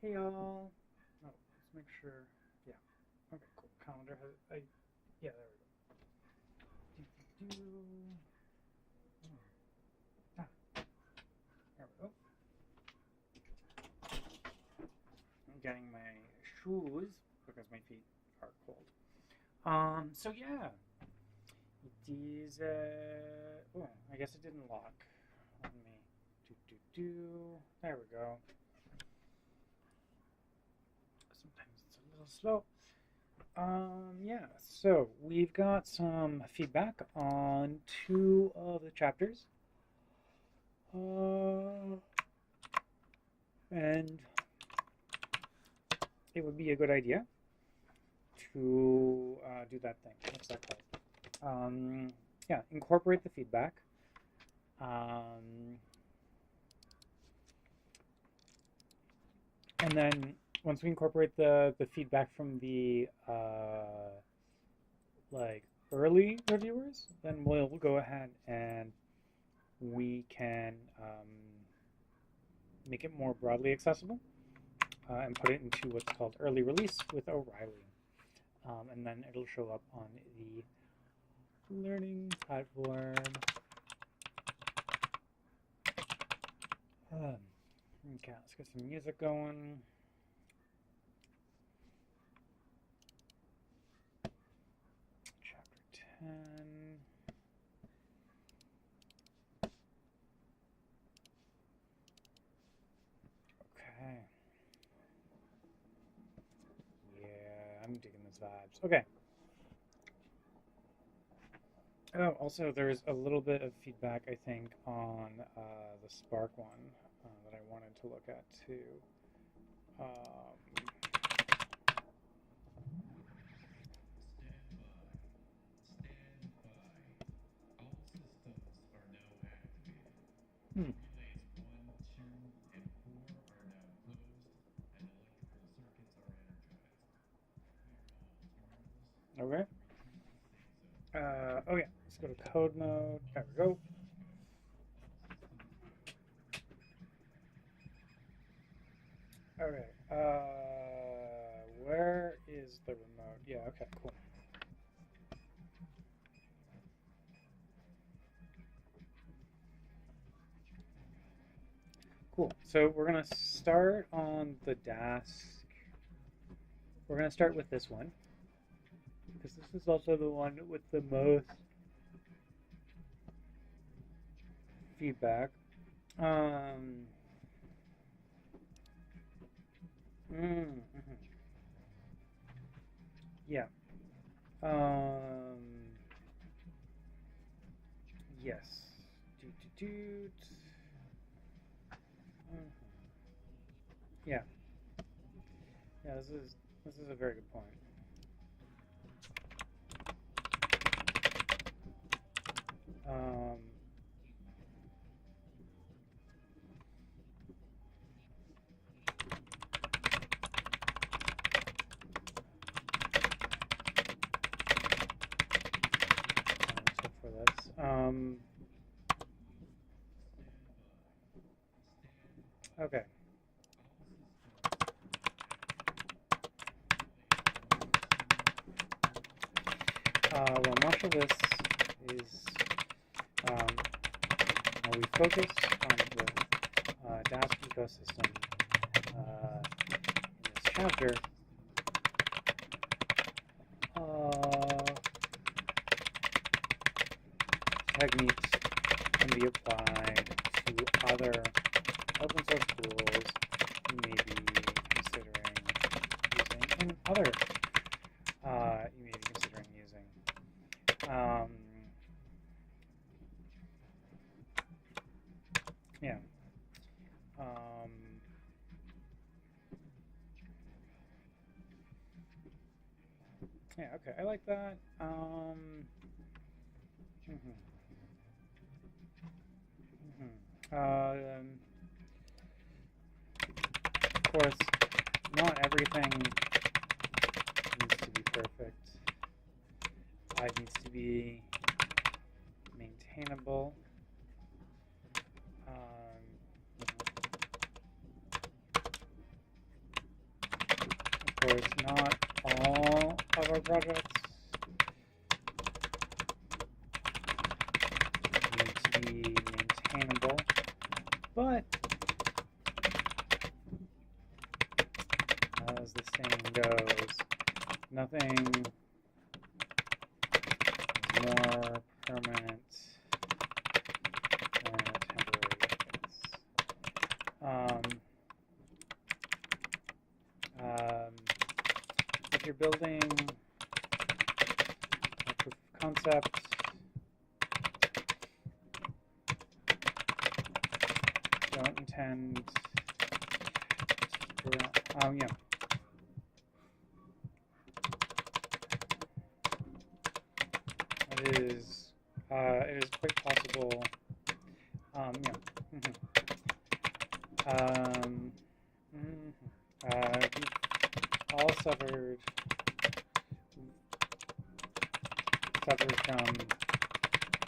Hey y'all. Oh, let's make sure. Yeah. Okay, cool. Calendar has. Yeah, there we go. Ah, there we go. I'm getting my shoes because my feet are cold. So yeah, it is. Oh, I guess it didn't lock on me. There we go. Sometimes it's a little slow. Yeah, so we've got some feedback on two of the chapters. And it would be a good idea to do that thing. What's that called? Yeah, incorporate the feedback. And then once we incorporate the feedback from the like early reviewers, then we'll go ahead and we can make it more broadly accessible and put it into what's called early release with O'Reilly. And then it'll show up on the learning platform. Okay, let's get some music going. Chapter 10. Okay. Yeah, I'm digging those vibes. Okay. Oh, also, there's a little bit of feedback, I think, on the Spark one that I wanted to look at too. Hmm. Okay. Oh yeah, let's go to code mode. There we go. Okay. Where is the remote? Yeah. Okay. Cool. Cool. So we're gonna start on the Dask. We're gonna start with this one because this is also the one with the most feedback. Um. Mm-hmm. Yeah. Um. Yes. Doot, doot, doot. Mhm. Yeah. Yeah. This is a very good point. Um. So for this. Okay. Well, much of this is we focus on the Dask ecosystem in this chapter. Techniques can be applied to other open source tools you may be considering using, and other you may be considering using. Yeah. Yeah, okay, I like that. Mhm, mhm. Of course, not everything needs to be perfect. It needs to be maintainable. Um, course, not all of our projects need to be maintainable, but as the saying goes, nothing is more permanent than a temporary fix. If you're building a proof of concept, don't intend to, yeah. It is quite possible, we've all suffered from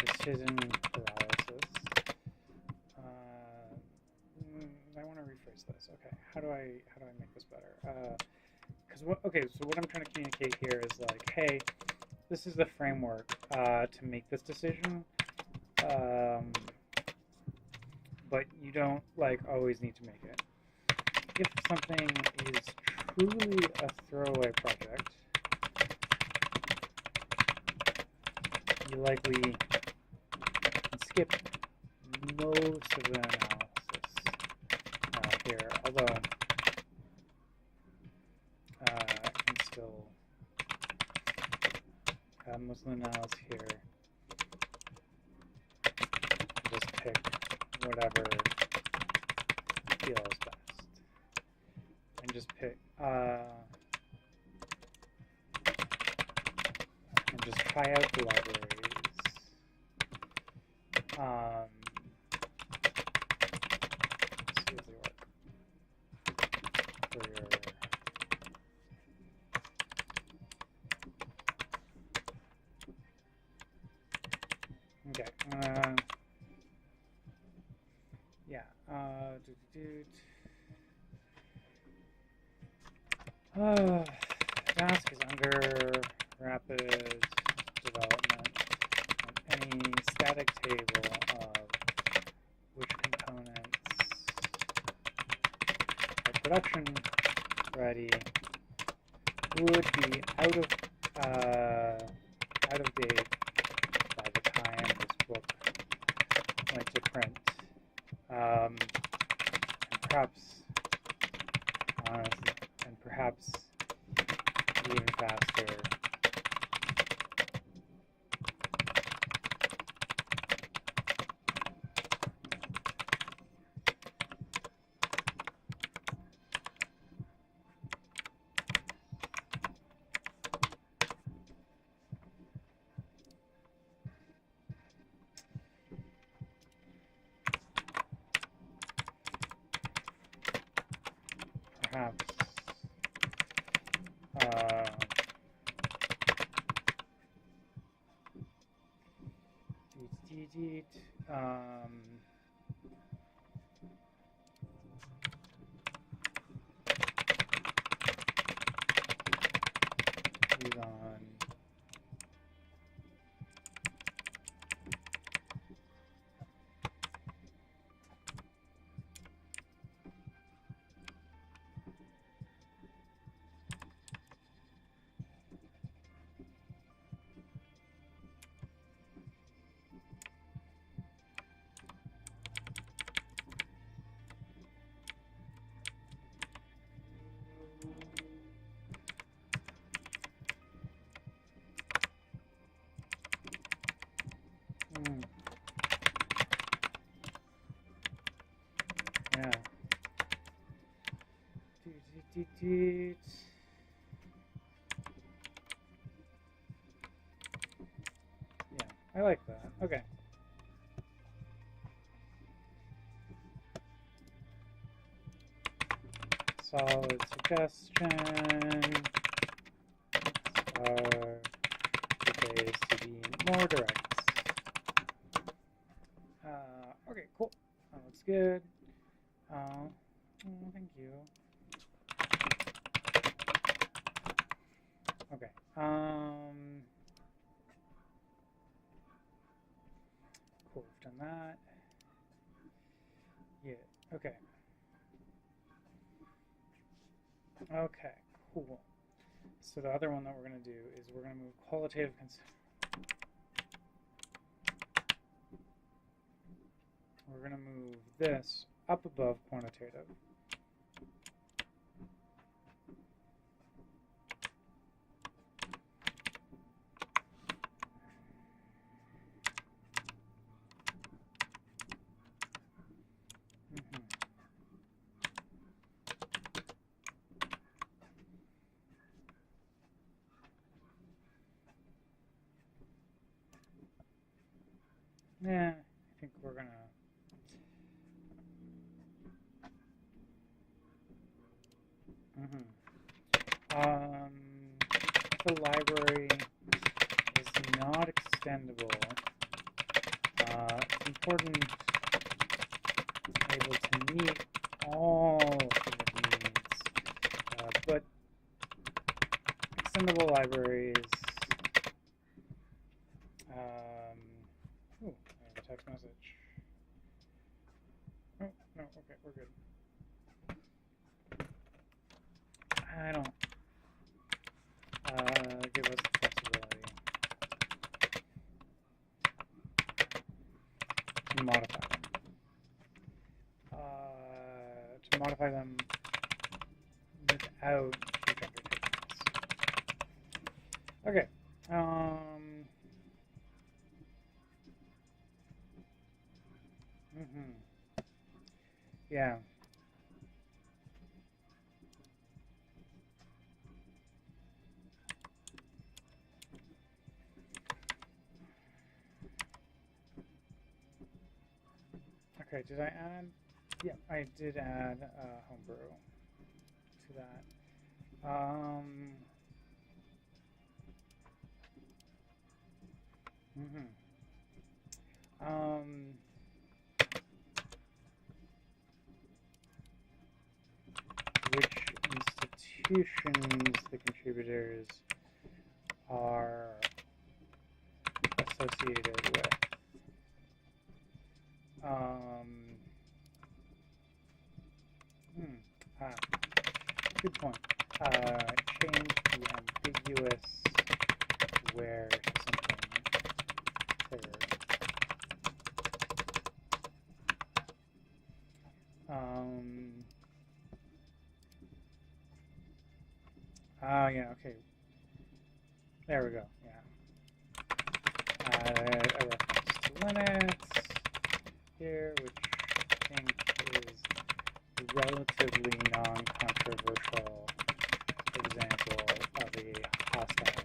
decision paralysis. I want to rephrase this. Okay, how do I make this better? So what I'm trying to communicate here is like, hey, this is the framework to make this decision, but you don't like always need to make it. If something is truly a throwaway project, you likely can skip most of the analysis here, although I can still most of the analysis here. Just pick whatever feels best, and just pick and just try out the libraries. See if they work for your. Okay. Yeah. Dask is under rapid development. Any static table of which components are production ready would be out of date by the time this book went to print, and perhaps even faster. Perhaps he's on. Yeah. Yeah, I like that. Okay. Solid suggestion. The ways to be more direct. Okay, cool. That looks good. Thank you. Okay. Cool. We've done that. Yeah. Okay. Okay. Cool. So the other one that we're going to do is we're going to move qualitative we're going to move this up above quantitative. Yeah, I think we're gonna. The library is not extendable. It's important to be able to meet all of the needs, but extendable libraries. Ooh, I have a text message. Oh, no, okay, we're good. I don't give us the flexibility to modify them. To modify them without huge undertakings. Okay. Yeah. Okay, did I add? Yeah, I did add homebrew to that. Which institutions the contributors are associated with. Good point. Change the ambiguous where to something clearer. Yeah, okay. There we go, yeah. A reference to Linux here, which I think is a relatively non-controversial example of a hostile community.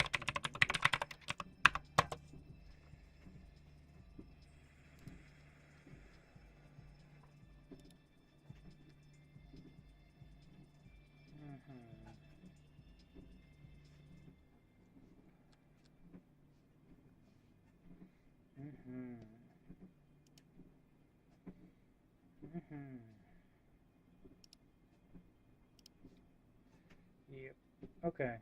Yep. Okay.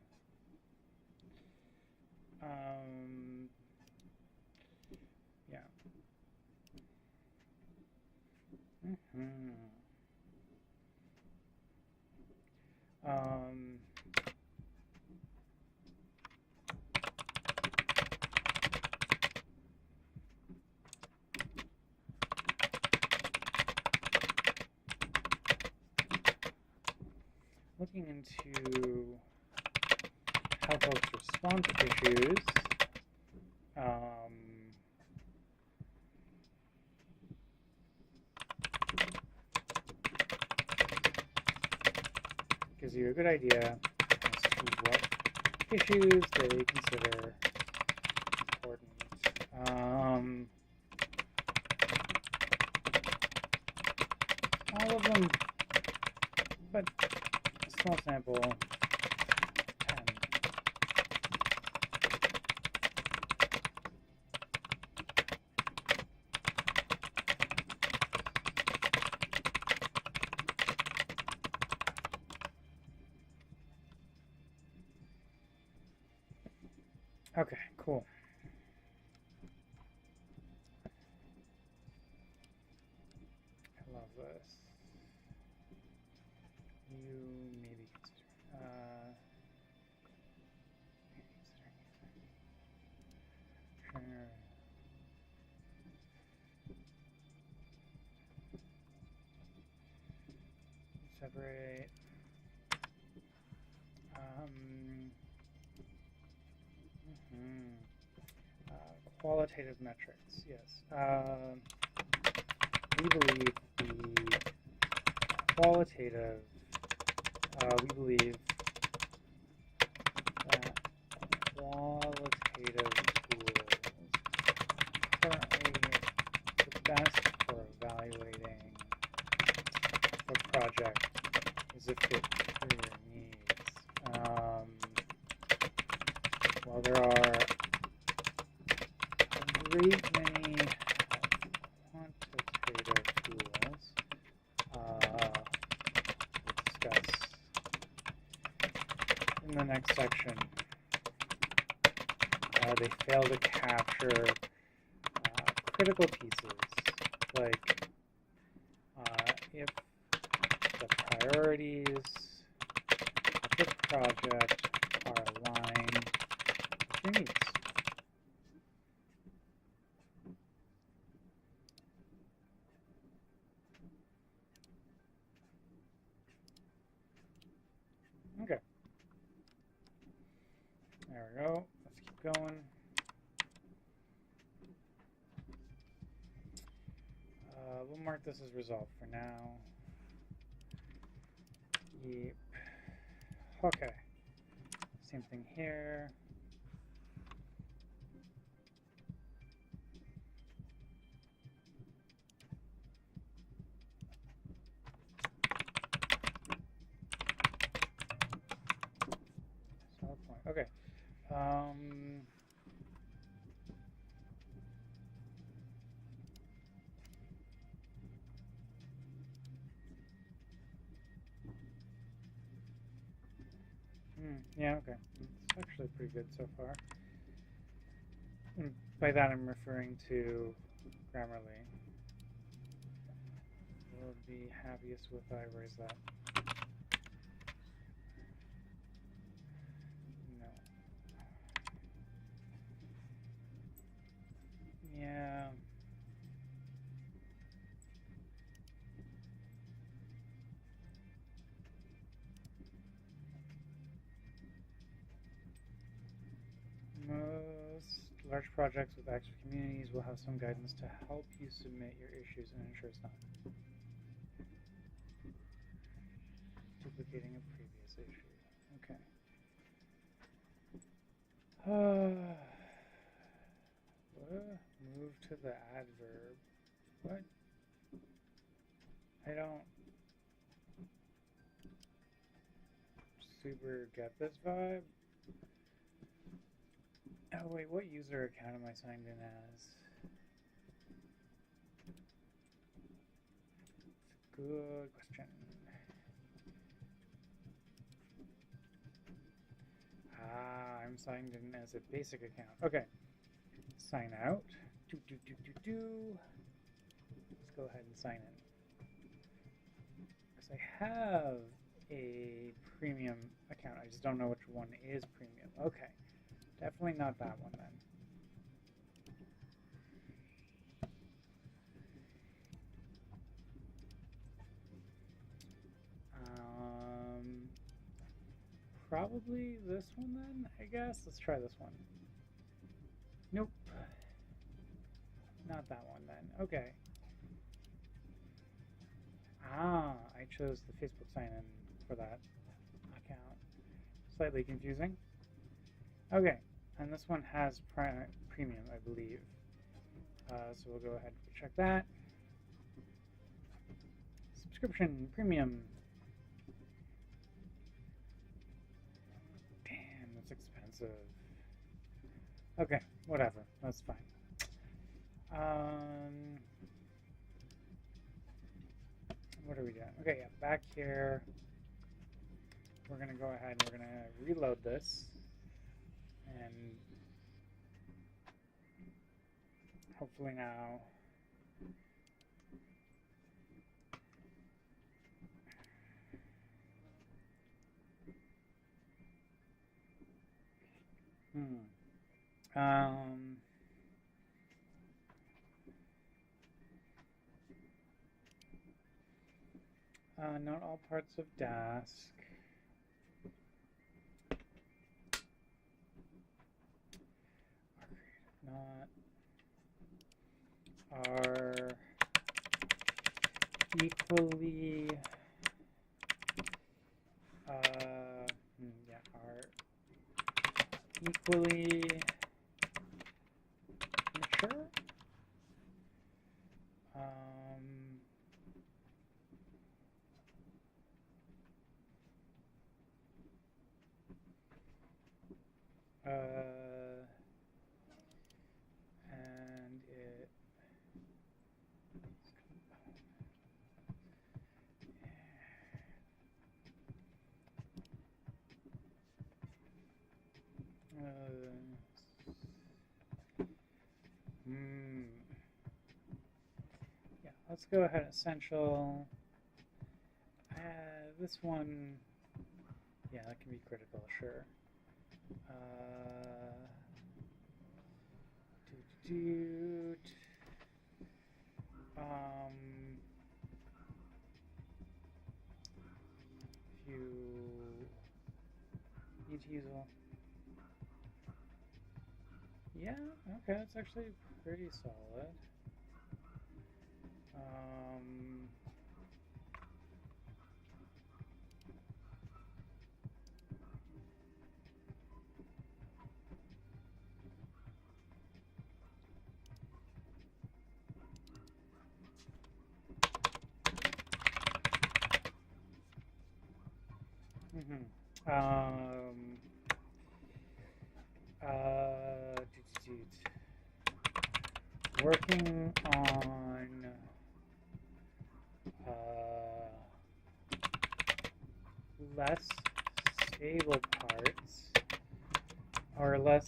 Yeah. Looking into how folks respond to issues, gives you a good idea as to what issues they consider important. All of them, but a small sample, 10. Okay, cool. I love this. You maybe consider. Sure. Separate. Mhm. Qualitative metrics, yes. We believe the qualitative, we believe that qualitative tools currently the best for evaluating the project is a fit for your needs. While there are a great many quantitative tools we'll discuss in the next section, they fail to capture critical pieces like if the priorities of the project are aligned with your needs. Okay. There we go. Let's keep going. We'll mark this as resolved for now. Yep. Okay. Same thing here. Solid point. Okay. Yeah, okay. It's actually pretty good so far. And by that I'm referring to Grammarly. We'll be happiest if I raise that. No. Yeah. Most large projects with active communities will have some guidance to help you submit your issues and ensure it's not duplicating a previous issue. Okay. Move to the adverb. What? I don't super get this vibe. Oh wait, what user account am I signed in as? Good question. I'm signed in as a basic account. Okay. Sign out. Let's go ahead and sign in. Because I have a premium account. I just don't know which one is premium. Okay. Definitely not that one then. Probably this one then, I guess. Let's try this one. Nope. Not that one then. Okay. I chose the Facebook sign-in for that account. Slightly confusing. Okay, and this one has premium, I believe. So we'll go ahead and check that. Subscription, premium. Damn, that's expensive. Okay, whatever. That's fine. What are we doing? Okay, yeah, back here. We're going to go ahead and we're going to reload this. And Hopefully now. Not all parts of Dask. Are equally are equally mature. And it yeah, let's go ahead. Essential. This one, yeah, that can be critical, sure. Eteasel. Yeah, okay, that's actually pretty solid. Working on less stable parts, or less,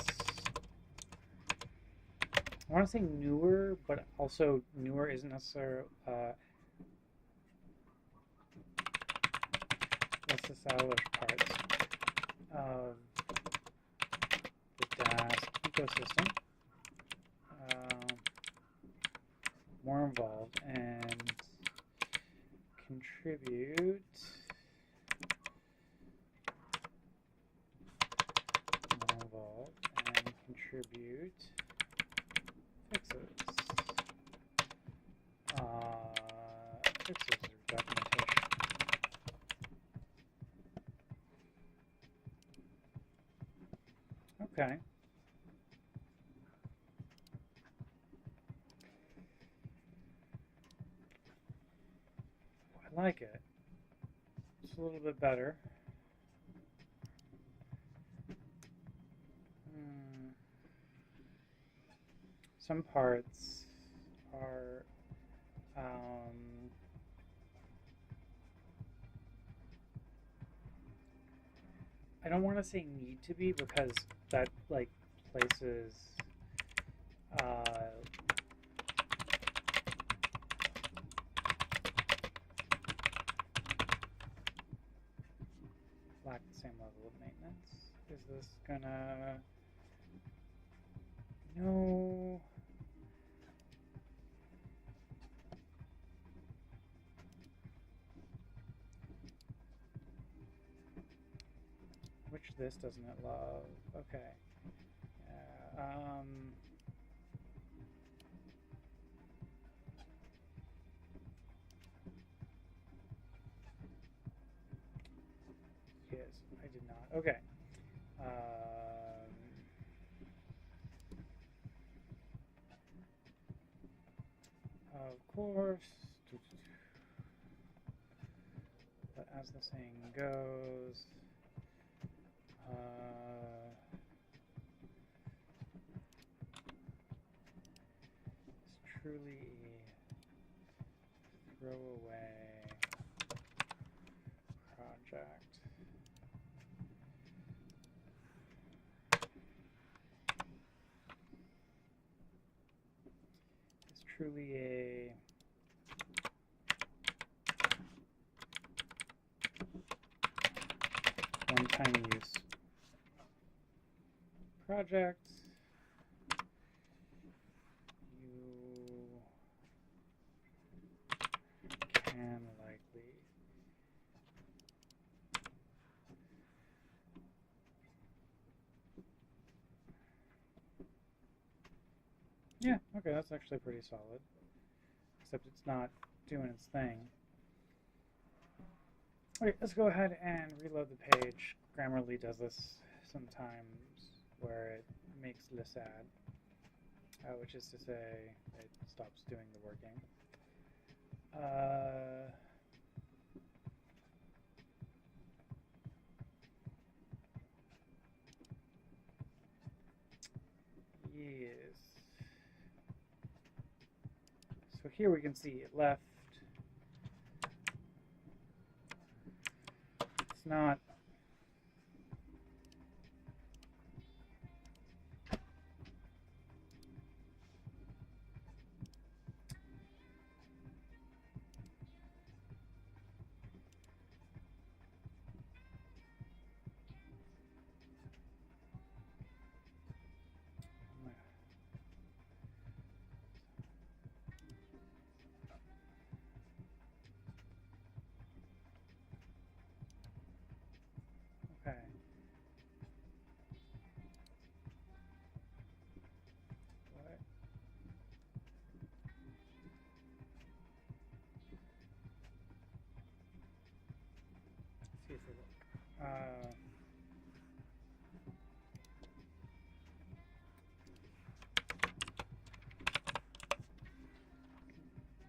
I want to say newer, but also newer isn't necessarily less established parts of the Dask ecosystem. More involved and contribute fixes. Fixes or documentation. Okay. I like it. It's a little bit better. Some parts are I don't want to say need to be, because that like places lack the same level of maintenance. Is this gonna... No. Which this doesn't it love? Okay. Yes, I did not. Okay. Of course. But as the saying goes, it's truly a throwaway project. truly a one-time use project, you can likely yeah, okay, that's actually pretty solid. Except it's not doing its thing. Okay, let's go ahead and reload the page. Grammarly does this sometimes where it makes less add, which is to say it stops doing the working. Yes. So here we can see it left. It's not. Okay. What? Let's see if it works.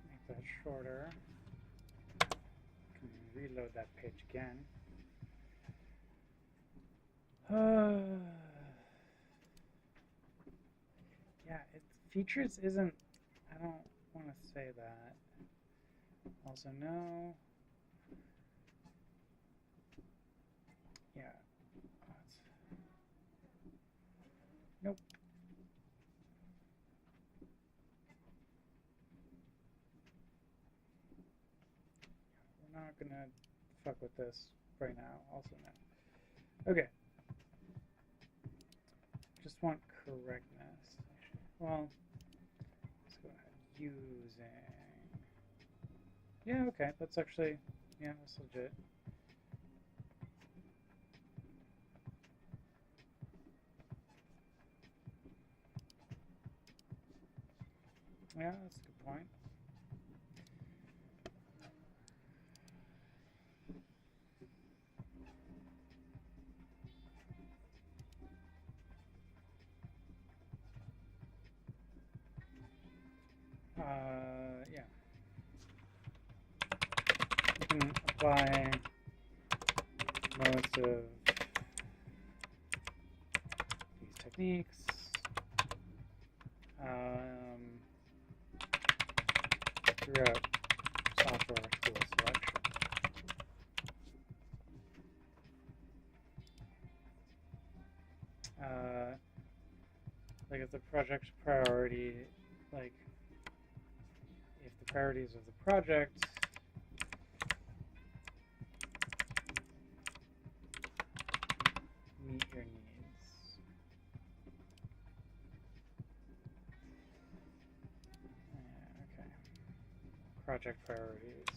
Make that shorter. Can reload that page again. Yeah, its features isn't. I don't want to say that. Also, no. Yeah. Nope. We're not gonna fuck with this right now. Also, no. Okay. Just want correctness. Well, let's go ahead. Using. Yeah, okay. That's actually, yeah, that's legit. Yeah, that's a good point. Yeah. You can apply most of these techniques. Throughout software tool selection. Like if the project priority, like if the priorities of the project meet your needs. Okay. Project priorities.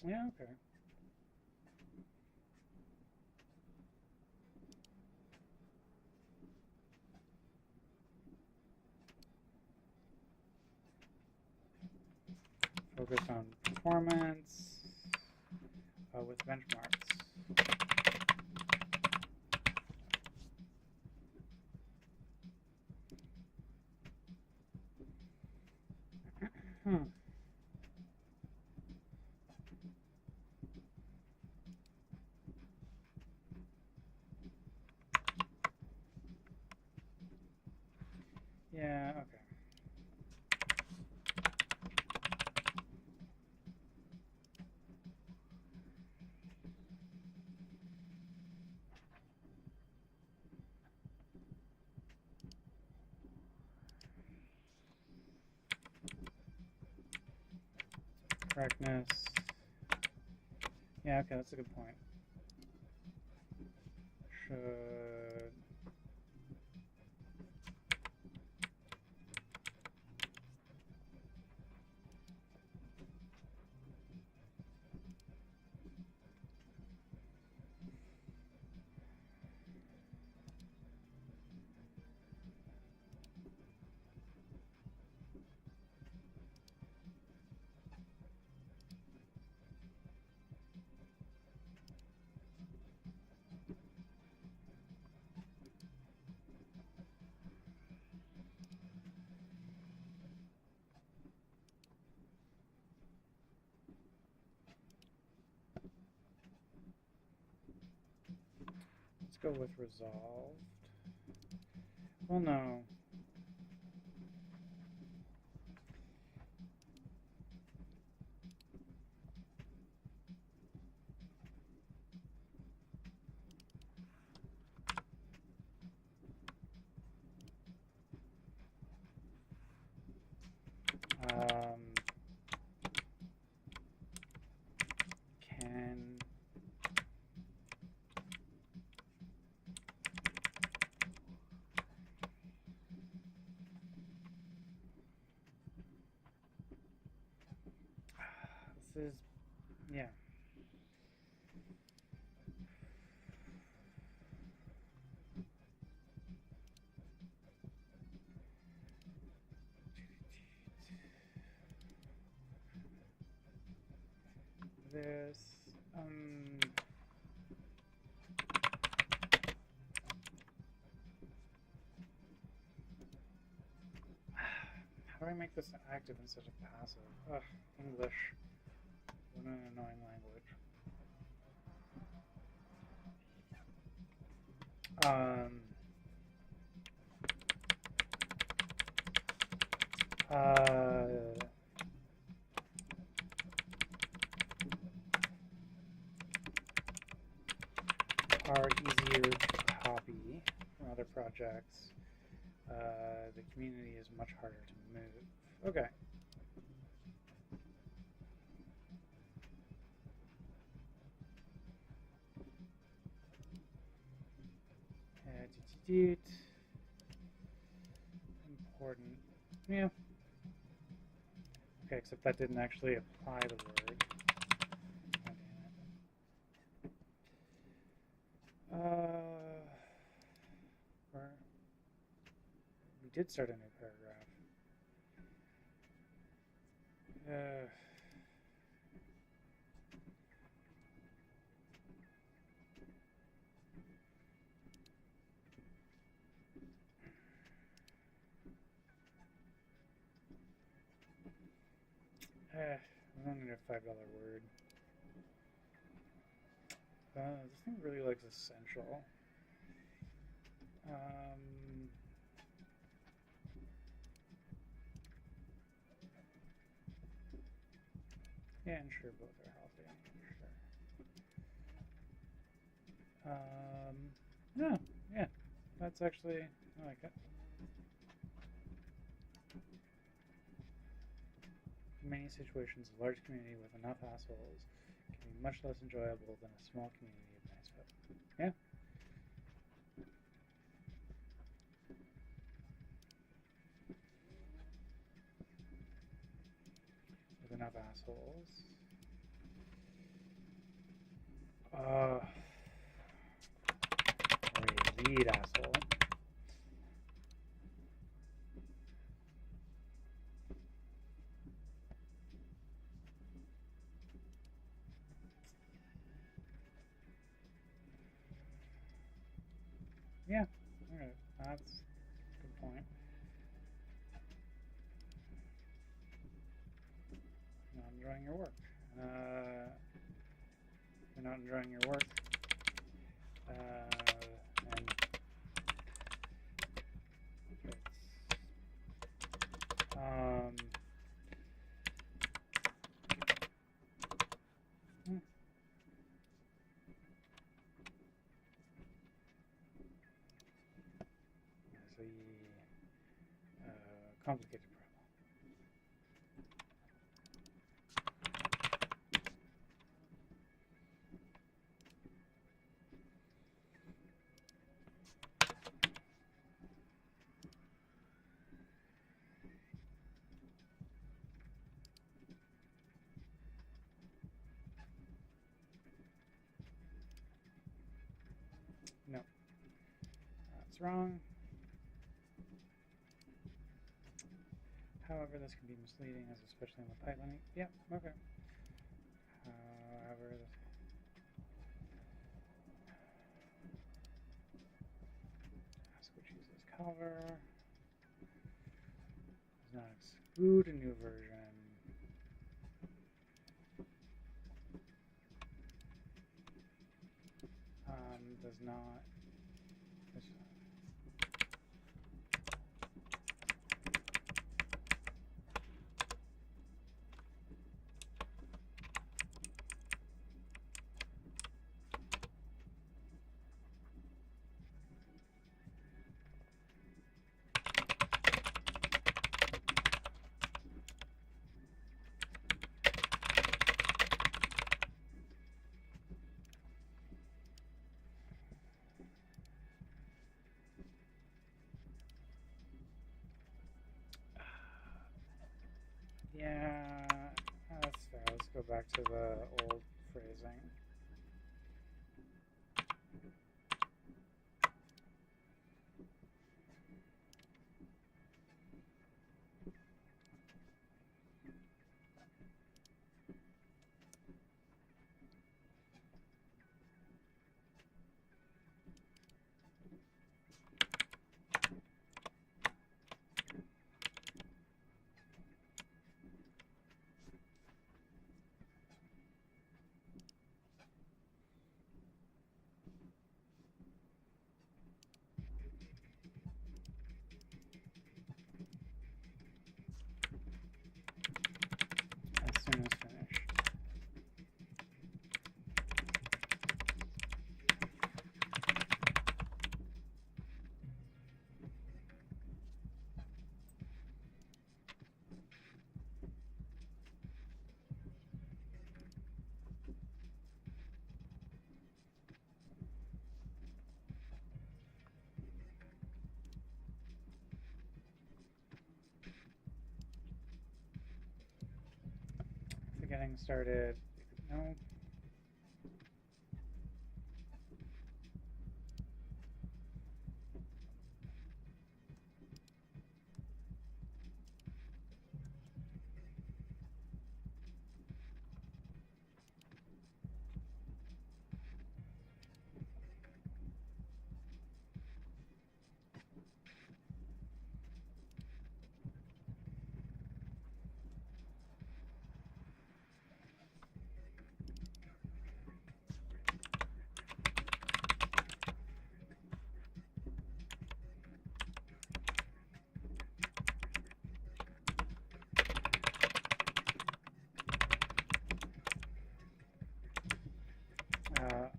Yeah, okay. Focus on performance with benchmarks. Hmm. Yeah, okay. Correctness. Yeah, okay, that's a good point. Should... Let's go with resolved. Well, no. Can this is, yeah. This, how do I make this active instead of passive? Ugh, English. What an annoying language. Are easier to copy from other projects. The community is much harder to move. Okay. Important. Yeah. Okay, except that didn't actually apply the word. Where we did start a new paragraph. I don't need a $5 word. This thing really likes essential. Yeah, and sure, both are healthy. Sure. Yeah, that's actually, I like it. In many situations, a large community with enough assholes can be much less enjoyable than a small community of nice folk. Yeah. With enough assholes. Or a lead asshole. Yeah, alright, that's a good point. enjoying your work. If you're not enjoying your work, and it's a complicated problem. No, that's wrong. However, this can be misleading, as especially in the pipelining. Yep, okay. However, Dask which uses cover does not exclude a new version. Does not. Yeah, that's fair. Let's go back to the old phrasing. As soon as finished. Getting started. No.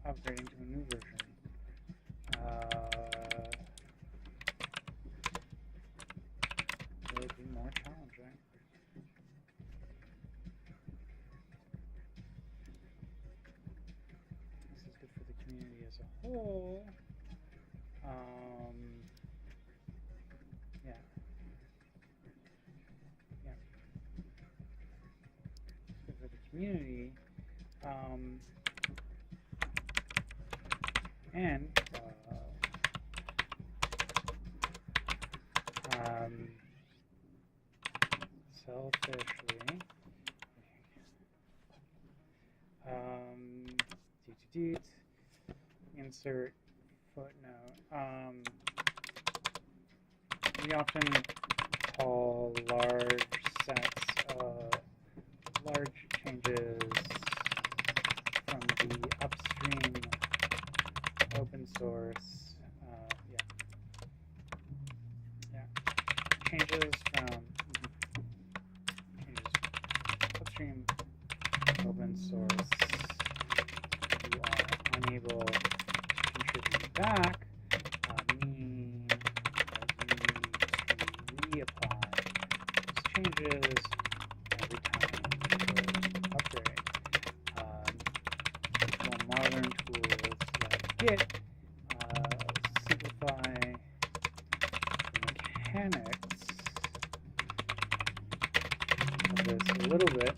Upgrading to a new version. Would be more challenging. This is good for the community as a whole. Yeah. Yeah. It's good for the community. And selfishly, insert footnote. We often call large sets, large changes source. Yeah. Changes from upstream open source. You are unable to contribute back. Mean that you need to reapply those changes every time you upgrade. More modern tools like Git simplify the mechanics of this a little bit.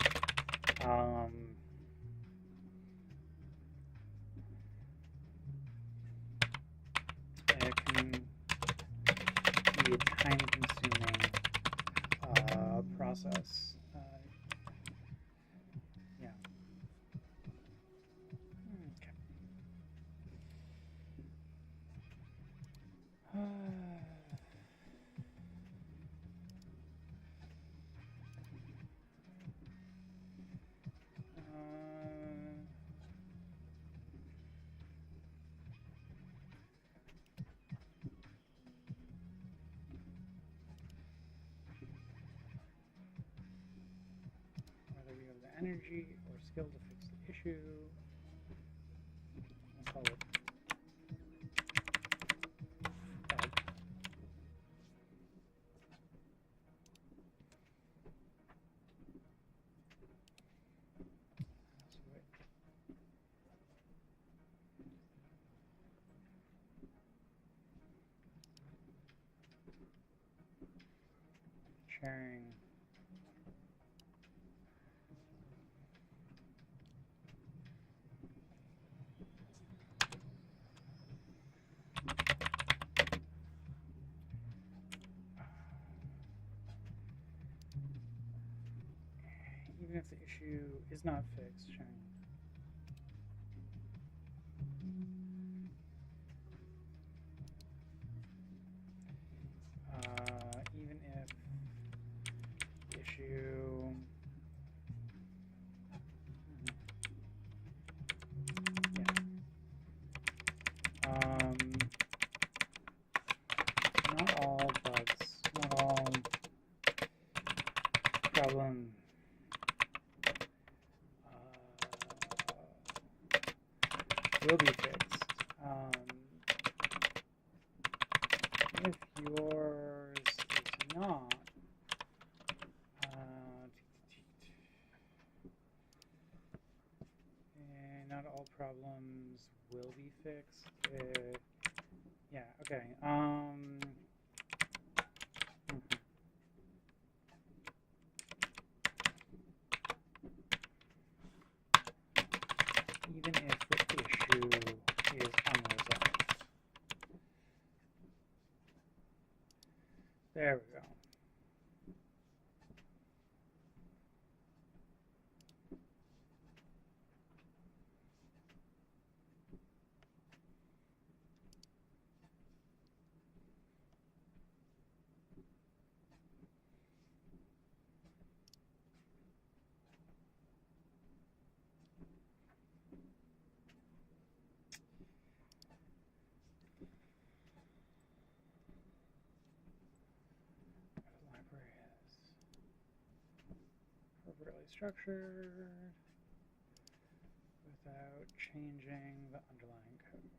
It can be a time-consuming process. Yeah. Okay. Whether you have the energy or skill to fix the issue. I'll call it bug. Sharing. Even if the issue is not fixed, sharing. Even if the issue not all bugs, not all problems will be fixed. If yours is not, not all problems will be fixed. Yeah, okay. Even if the issue is unresolved. There we go. Appropriately structured without changing the underlying code.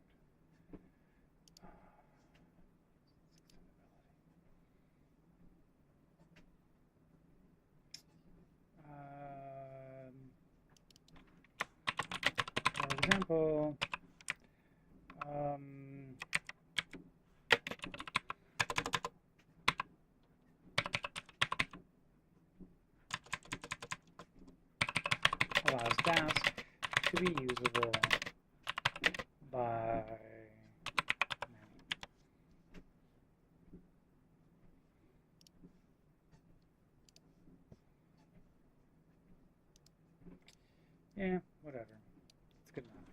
For example, allows Dask to be usable by many. Yeah, whatever. It's good enough.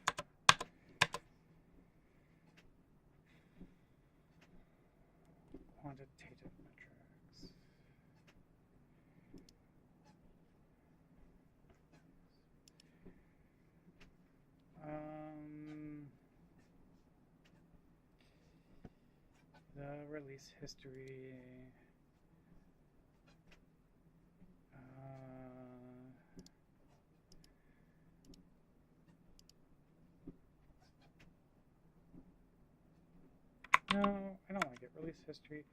Quantitative metrics. release history. No, I don't like it. Release history.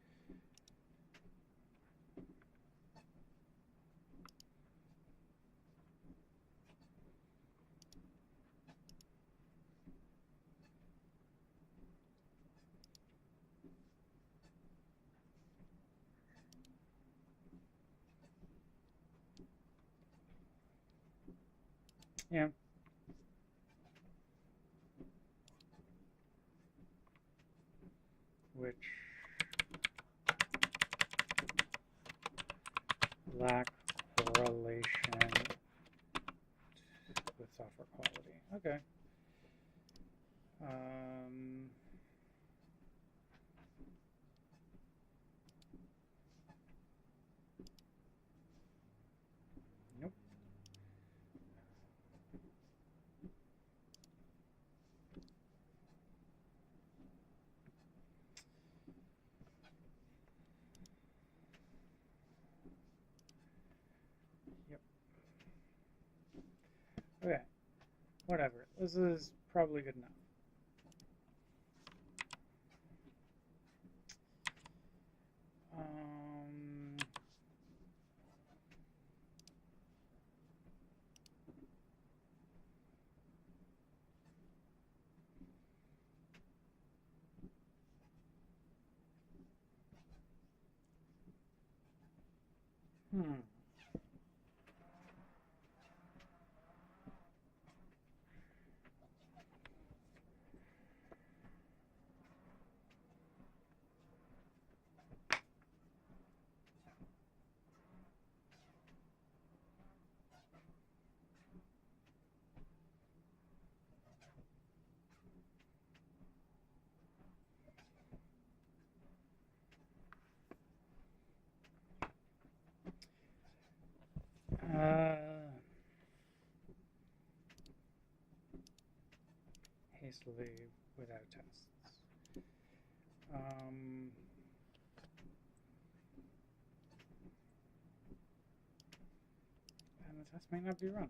Yeah. Which lack correlation with software quality. Okay. Nope. Yep. Okay. Whatever. This is probably good enough. Hastily without tests. And the test might not be run.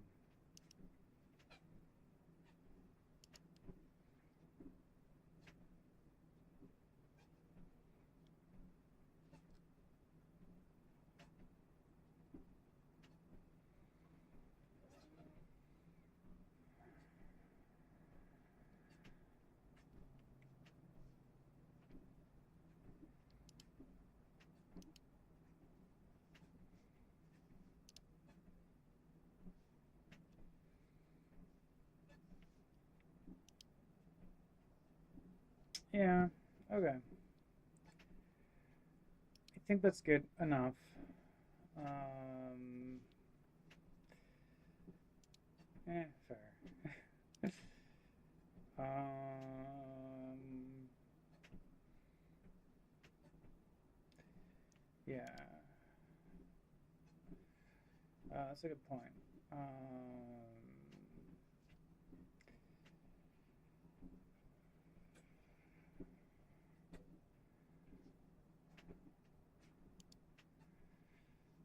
Yeah, okay. I think that's good enough. Fair. Yeah. That's a good point.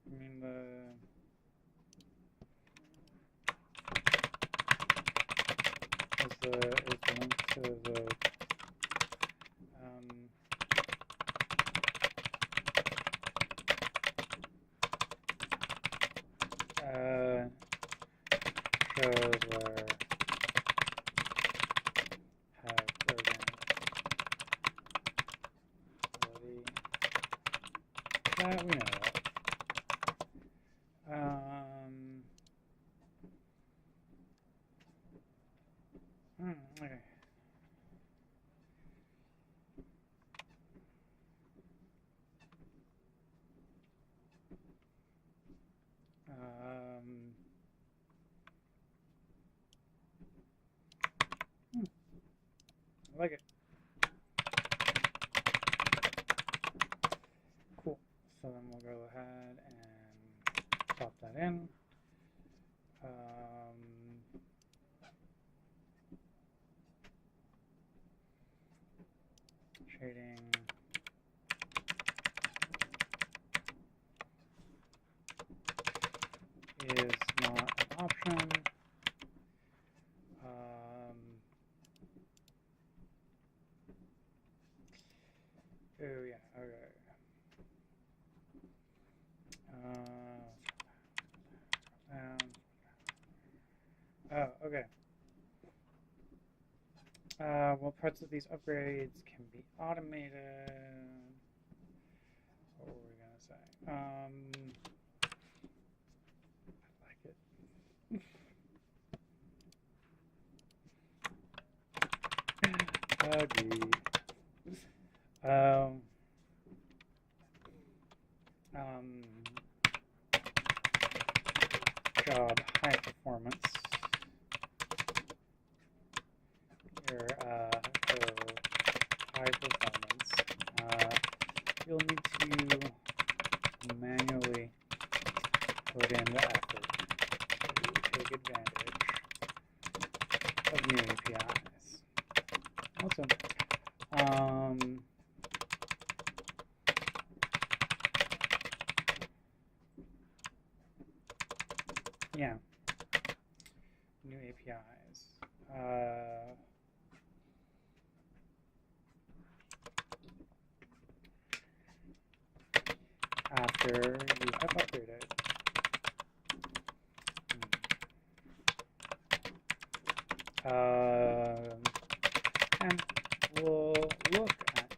I mean, is the link to the shows where have organic quality. That we know of. Okay. I like it. Cool. So then we'll go ahead and pop that in. Shading is not an option. Oh yeah, okay. Oh, okay. Well, parts of these upgrades can be automated. What were we gonna say? I like it. Agreed. Job high performance. Your so high performance. You'll need to manually put in the effort to take advantage of new APIs. Awesome. Yeah. New APIs. After you have upgraded. And we'll look at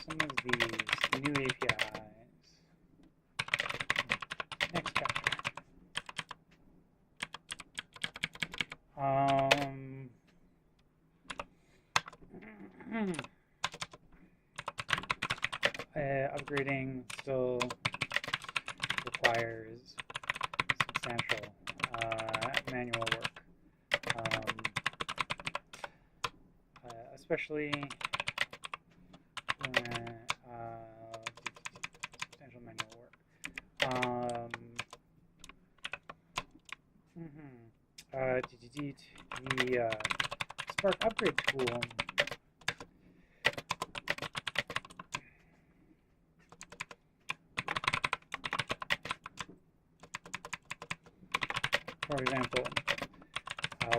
some of these new APIs next chapter. Upgrading still requires substantial manual work, especially when substantial manual work. The Spark upgrade tool for example,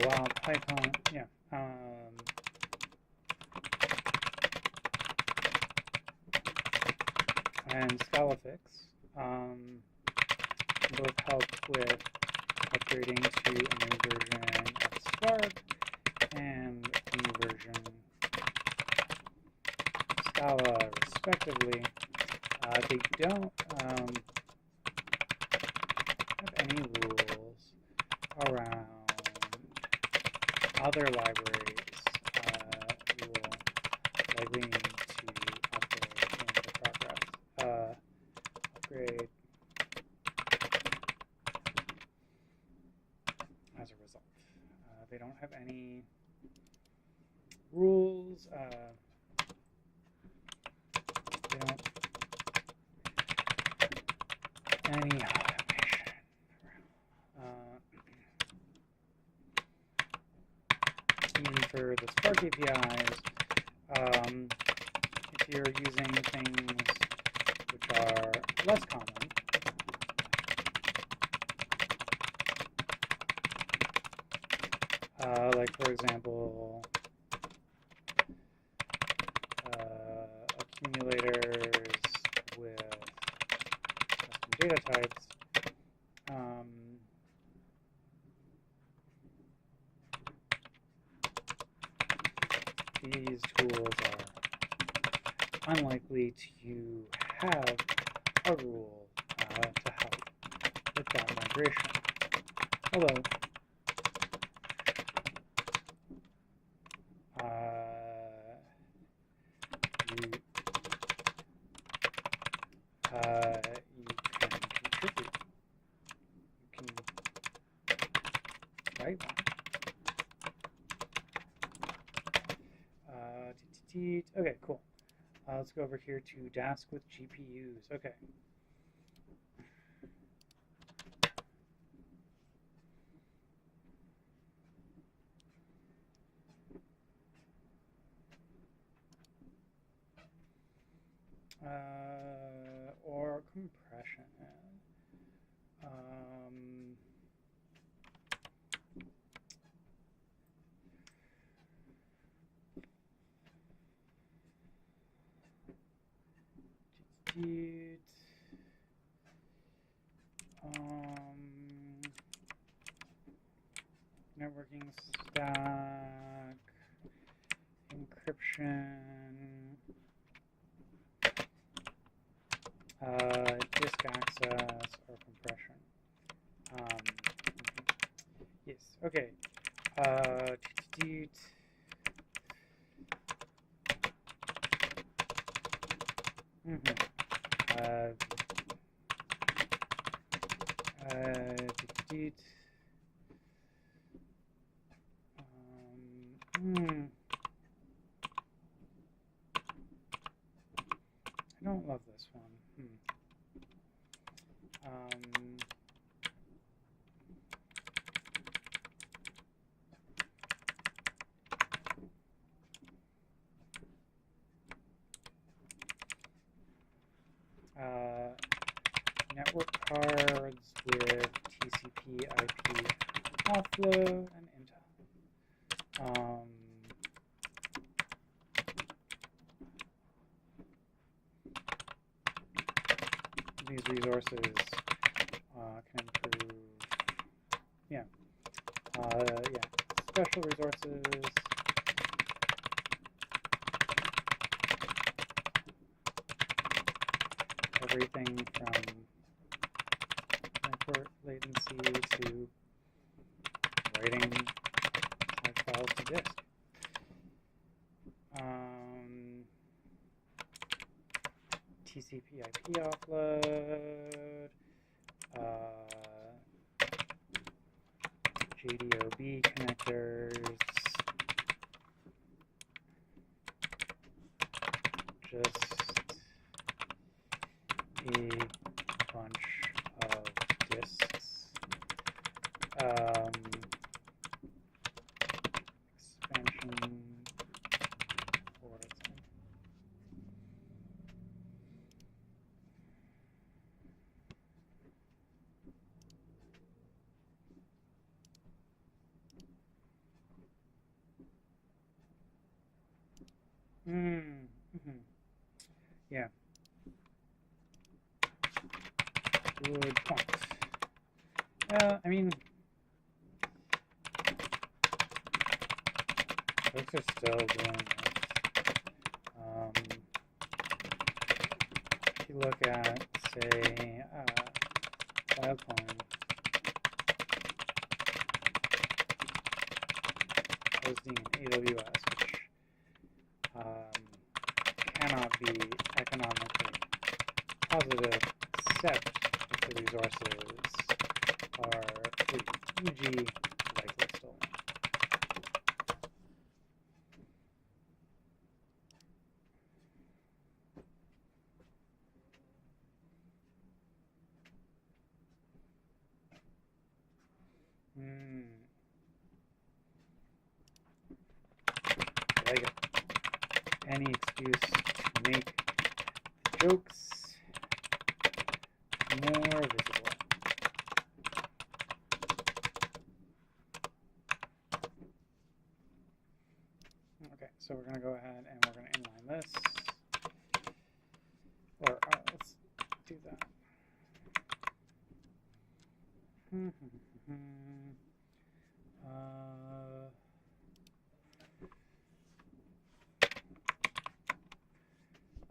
while Python, and Scalafix both help with upgrading to a new version of Spark and a new version of Scala, respectively. They don't have any rules around other libraries you will likely need to upgrade in the progress. Upgrade as a result. They don't have any rules. They don't any automation. Even for the Spark APIs, if you're using things which are less common, like for example, accumulators with custom data types, these tools are unlikely to have a rule to help with that migration. Although, you can contribute. You can write one. Okay, cool. Let's go over here to Dask with GPUs. Okay. Or compression. networking stack, encryption, disk access, or compression. Yes, okay. I don't love this one. Network cards with TCP IP offload and Intel. These resources can improve, yeah, special resources. Everything from network latency to writing large files to disk. TCP IP offload, JDOB connectors, just a bunch of disks, expansion ports. Yeah. Good point. I mean, folks are still doing this. If you look at, say, Filecoin, hosting in AWS, which cannot be economically positive except if the resources are free, e.g. likely stolen. I like it. Any excuse to make jokes more visible. Okay, so we're going to go ahead and we're going to inline this. Or let's do that.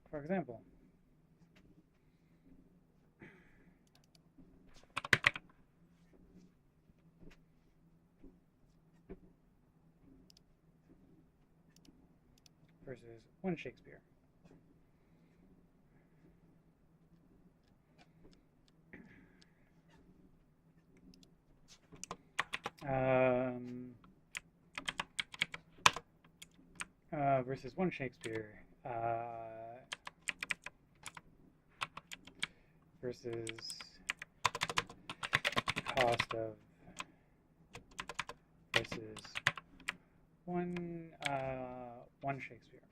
For example, versus one Shakespeare. Versus one Shakespeare versus the cost of versus one Shakespeare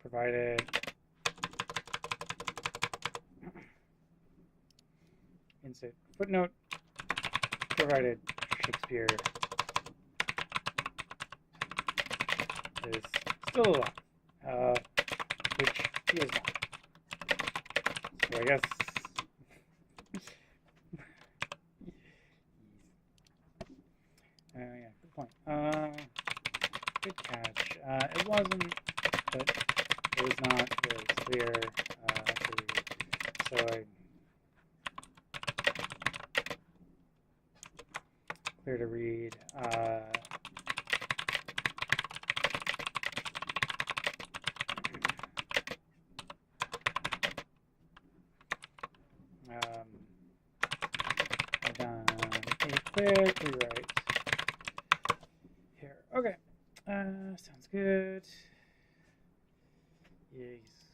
provided insert footnote, provided Shakespeare is still alive, which he is not. So I guess yeah, good point. Good catch. It wasn't, but it was not very clear to read. So clear to read. I've done a quick rewrite here. Okay, sounds good. Yes.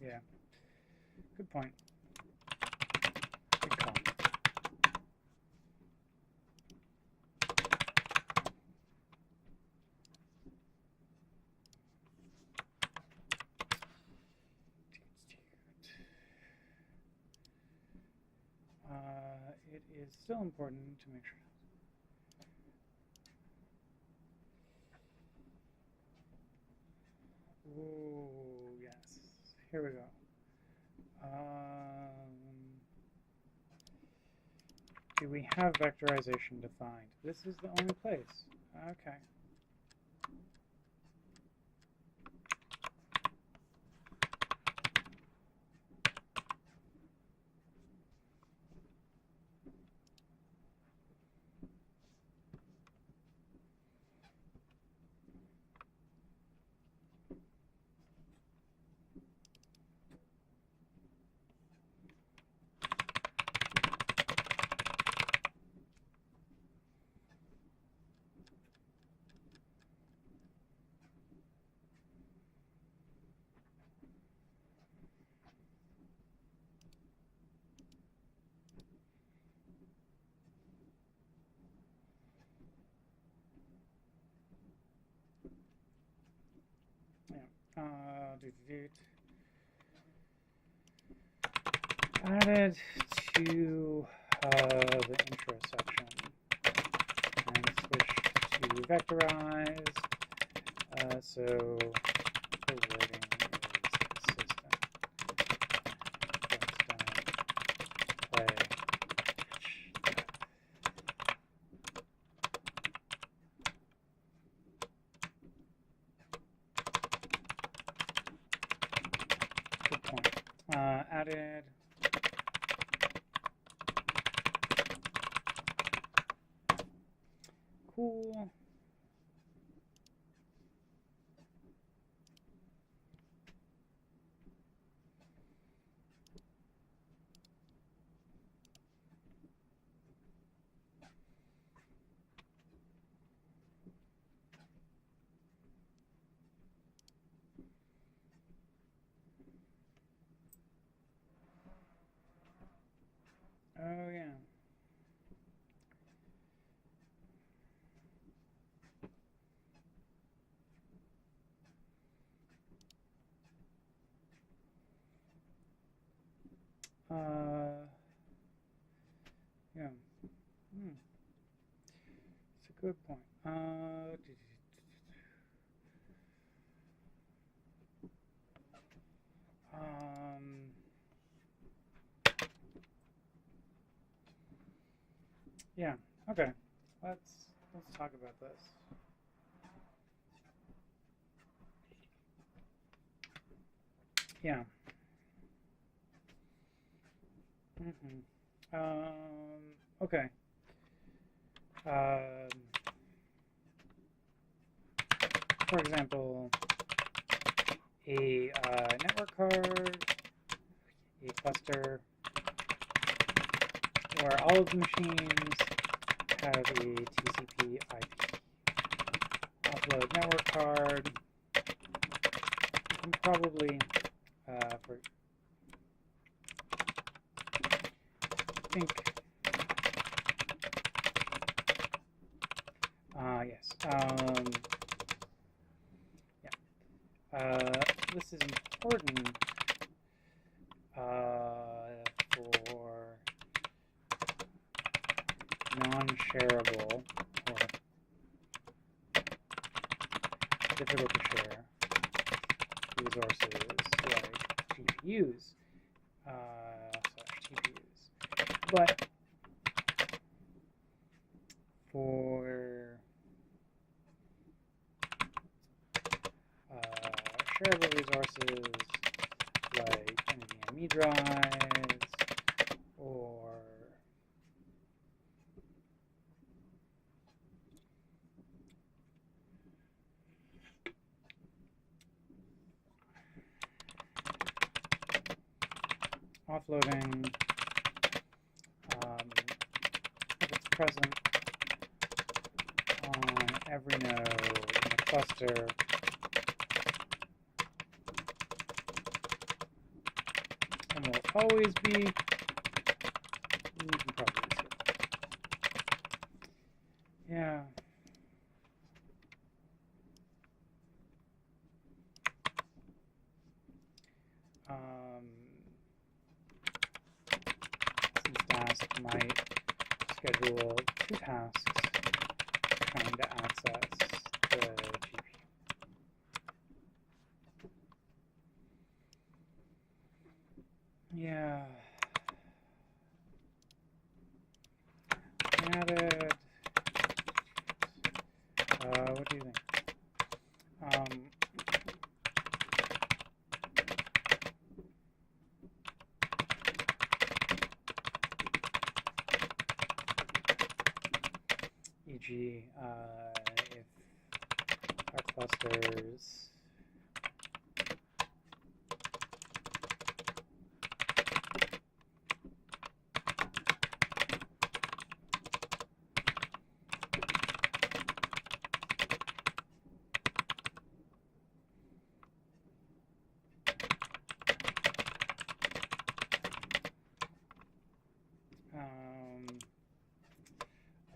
Yeah. Good point. Good call. It is still important to make sure. Ooh, yes. Here we go. Do we have vectorization defined? This is the only place. Okay. Added to the intro section and switched to vectorize, so the wording is consistent. Play. Good point. Added. Cool. Oh yeah. Yeah. It's a good point. Yeah. Okay. Let's talk about this. Yeah. Okay. For example, a network card, a cluster, where all of the machines have a TCP IP. Upload network card. You can probably, yes. Yeah. this is important for non-shareable or difficult to share resources like GPUs / TPUs. But for shareable resources like NVMe drives or offloading, if it's present on every node in the cluster, and will always be, you can probably skip. Yeah. Since Dask might schedule 2 tasks trying to access the GPU. Yeah. Added. What do you think? E.g., if our clusters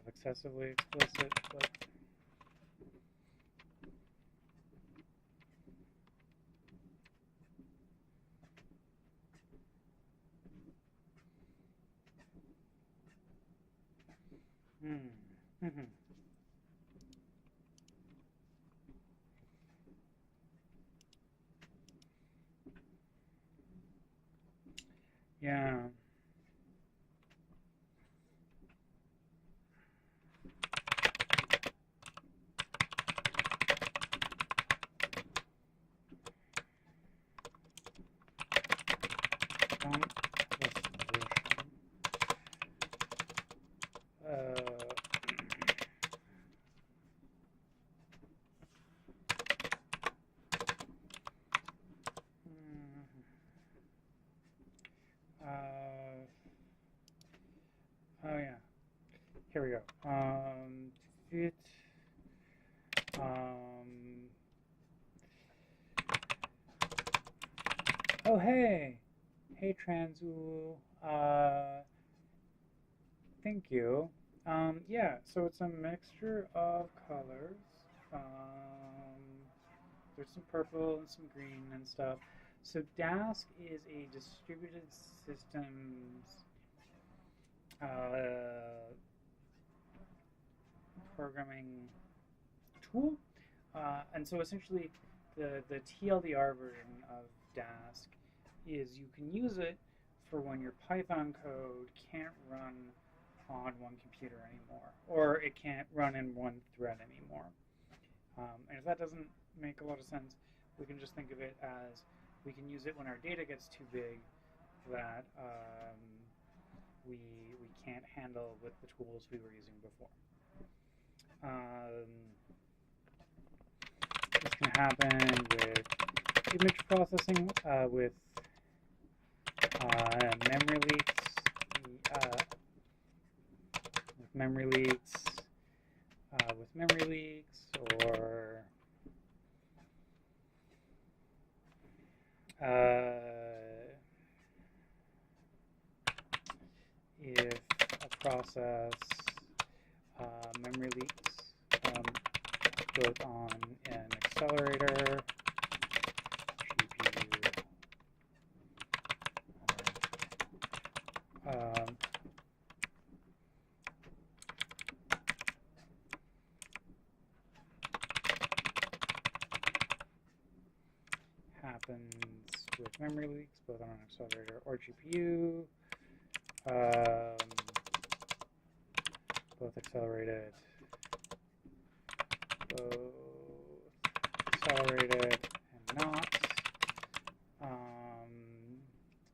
excessively explicit, but yeah. Oh yeah. Here we go. Fit. Oh hey. Hey Transu. Thank you. Yeah, so it's a mixture of colors. There's some purple and some green and stuff. So Dask is a distributed systems programming tool. And so essentially the TLDR version of Dask is you can use it for when your Python code can't run on one computer anymore, or it can't run in one thread anymore. And if that doesn't make a lot of sense, we can just think of it as we can use it when our data gets too big that we can't handle with the tools we were using before. This can happen with image processing, with memory leaks, or if a process memory leaks both on an accelerator, happens with memory leaks, both on an accelerator or GPU. Both accelerated and not.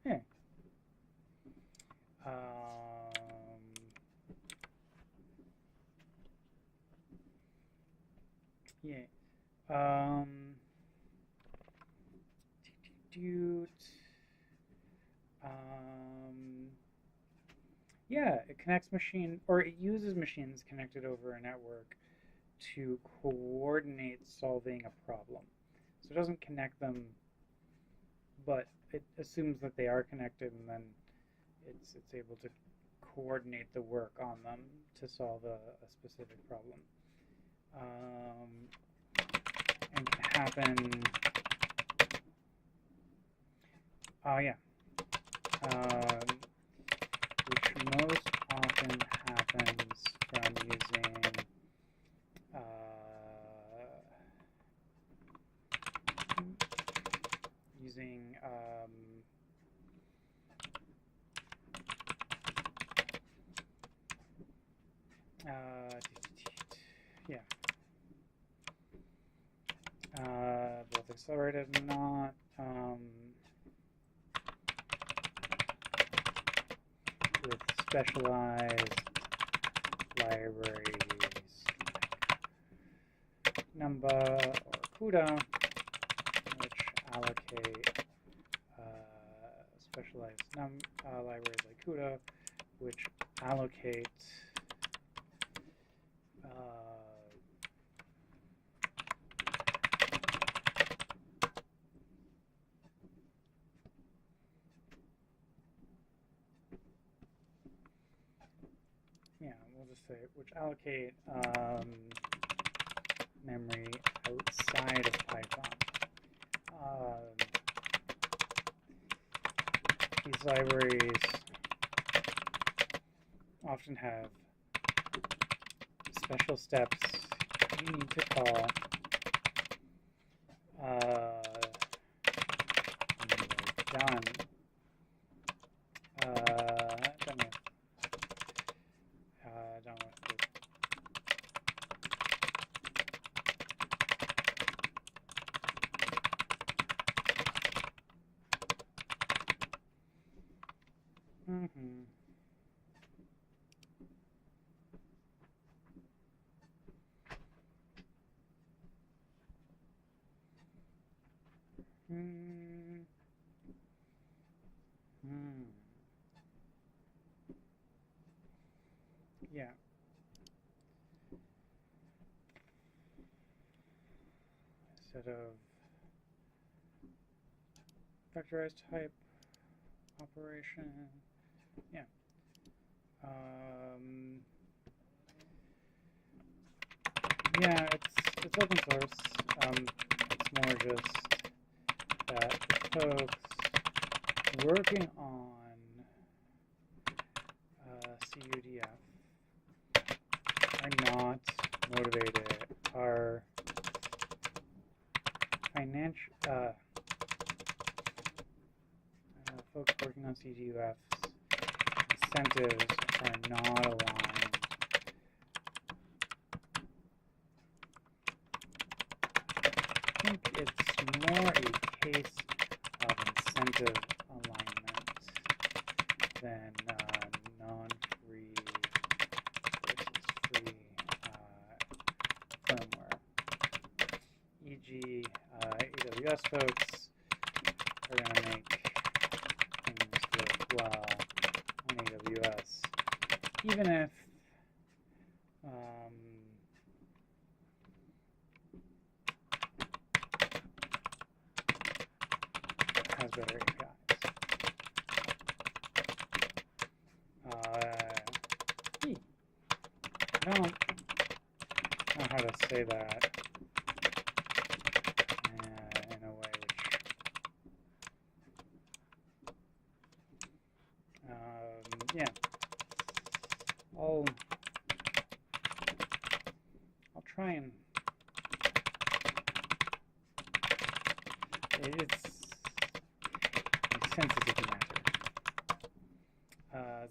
Yeah. Yeah, it connects it uses machines connected over a network to coordinate solving a problem. So it doesn't connect them, but it assumes that they are connected, and then it's able to coordinate the work on them to solve a specific problem. And can happen. Which most often happens from using both accelerated and not. With specialized libraries like Numba or CUDA, which allocate specialized libraries like CUDA, which allocate we'll just say which allocate memory outside of Python. These libraries often have special steps you need to call done Yeah. Instead of vectorized type operation. Yeah. Yeah, it's open source. It's more just that the folks working on CUDF are not motivated, are financial folks working on CUDF's incentives are not aligned. I think it's more a case of incentive alignment than non-free versus free firmware. E.g., AWS folks are going to make things work well on AWS, even if has better APIs. I don't know how to say that in a way which, yeah, I'll try and it's since it doesn't matter.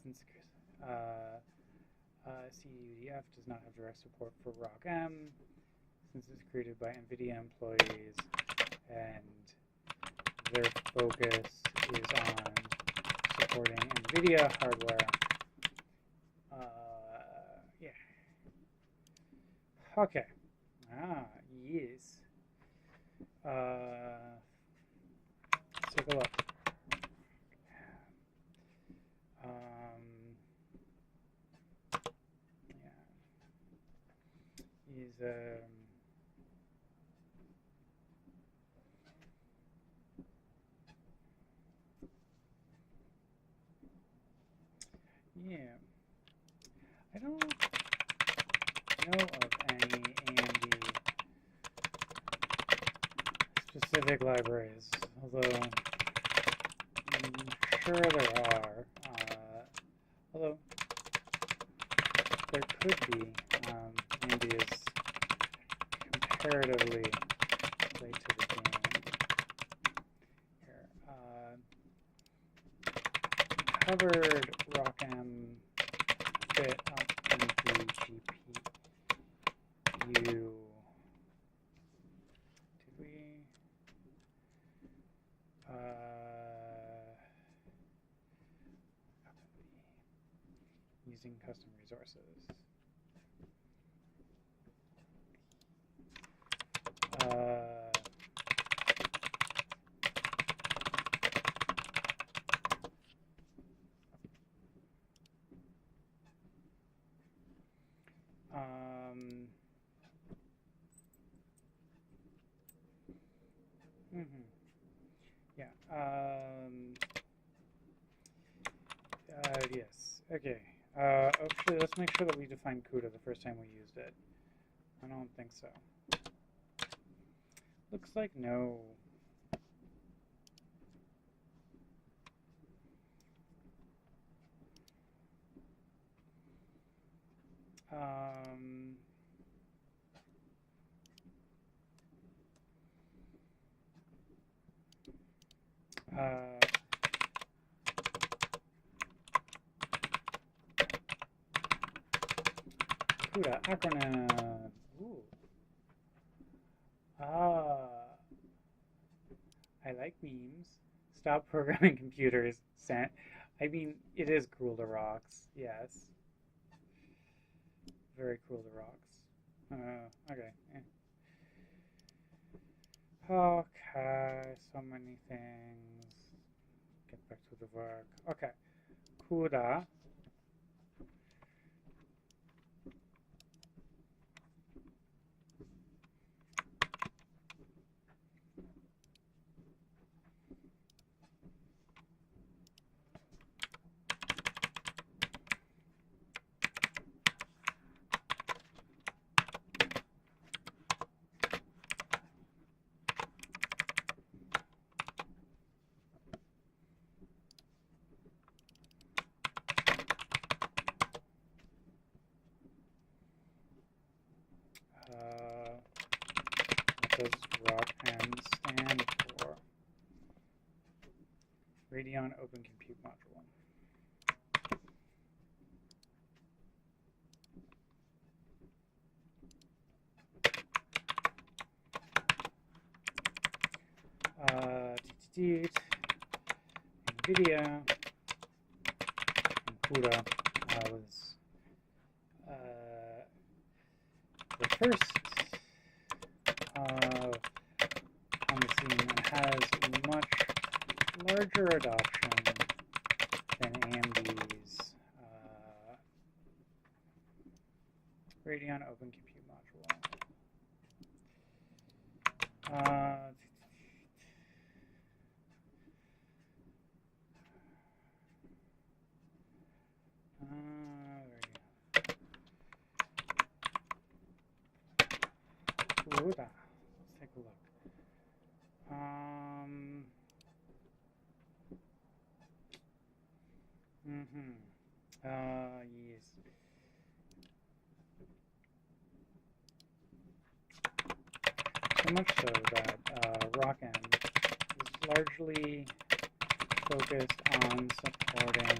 Since CUDF does not have direct support for ROCm, since it's created by NVIDIA employees, and their focus is on supporting NVIDIA hardware. Yeah. Okay. Yes. Let's take a look. Yeah. Is yeah. I don't know of any AMD specific libraries, although I'm sure there are. Although there could be. AMD is comparatively late to the game. Here, covered ROCm fit up into GPU. Did we? Using custom resources. Yeah. Yes. Okay. Actually, let's make sure that we define CUDA the first time we used it. I don't think so. Looks like no. CUDA acronym. Ooh. I like memes. Stop programming computers. I mean, it is cruel to rocks. Yes. Very cruel to rocks. Okay. Okay, so many things. Get back to the work. Okay. CUDA. What does ROCm stand for? Radeon Open Compute Module. NVIDIA and CUDA was the first on the scene and has much larger adoption than AMD's Radeon Open Compute Module. CUDA. Let's take a look. Yes. So much so that ROCm is largely focus on supporting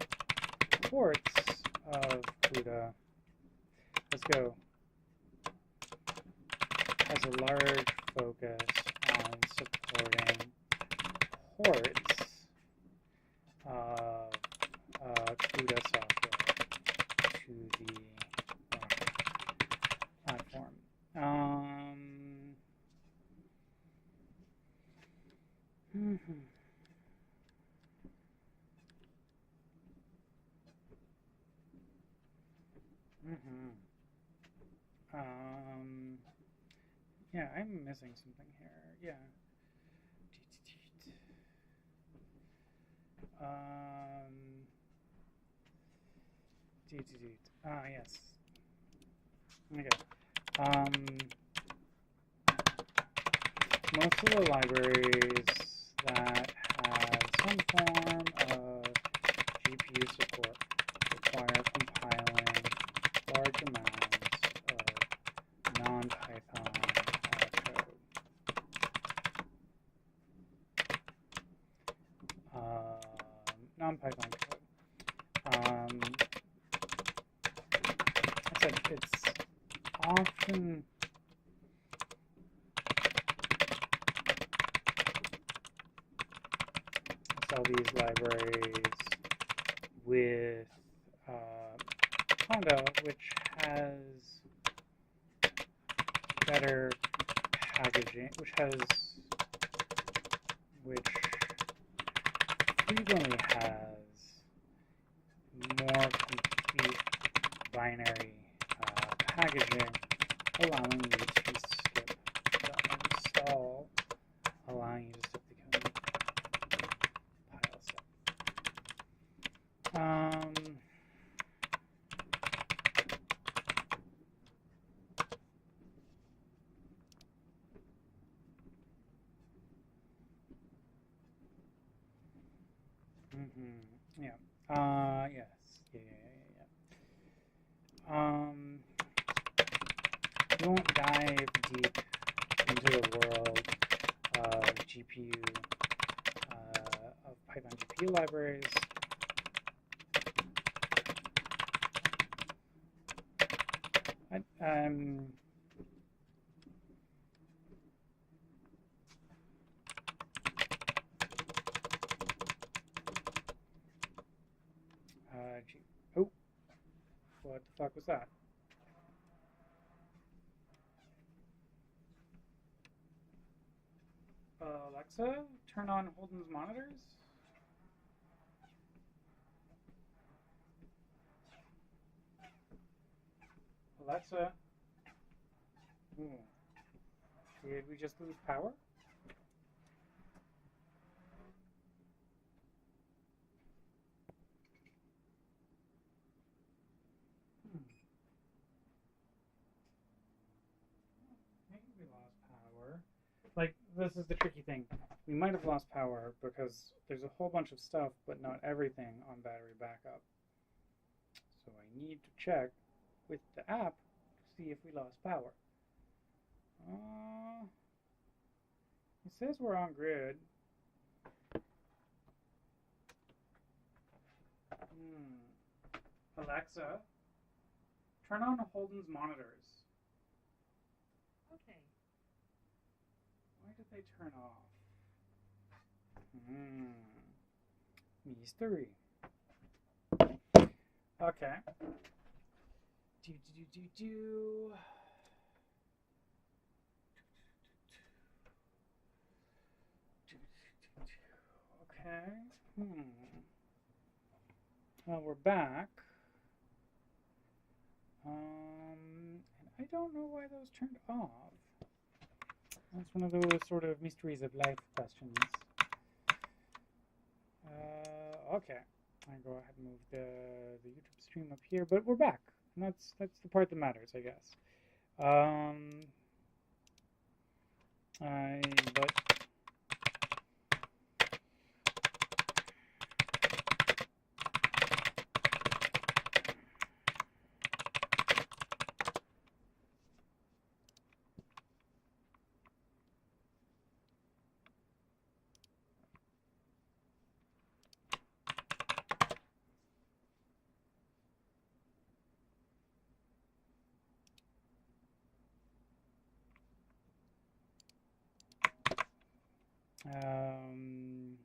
ports of CUDA. Let's go. Has a large focus on supporting ports of CUDA software to the platform. Yeah, I'm missing something here. Yeah. Yes. Okay. Most of the libraries that have some form of GPU support require compiling large amounts of non-Python code. Non-Python code. It's often sell these libraries with Conda, which has better packaging, which frequently has more complete binary packaging, allowing you to skip the install, allowing you to skip the compile step. Yeah. Yes. Yeah. We won't dive deep into the world of GPU, of Python GPU libraries. Oh, what the fuck was that? Alexa, turn on Holden's monitors. Alexa. Did we just lose power? Maybe we lost power. Like, this is the tricky thing. We might have lost power because there's a whole bunch of stuff, but not everything on battery backup. So I need to check with the app to see if we lost power. It says we're on grid. Alexa, turn on Holden's monitors. Okay. Why did they turn off? Mystery. Okay. Okay. Well, we're back. And I don't know why those turned off. That's one of those sort of mysteries of life questions. Okay. I go ahead and move the YouTube stream up here, but we're back. And that's the part that matters, I guess. But Um,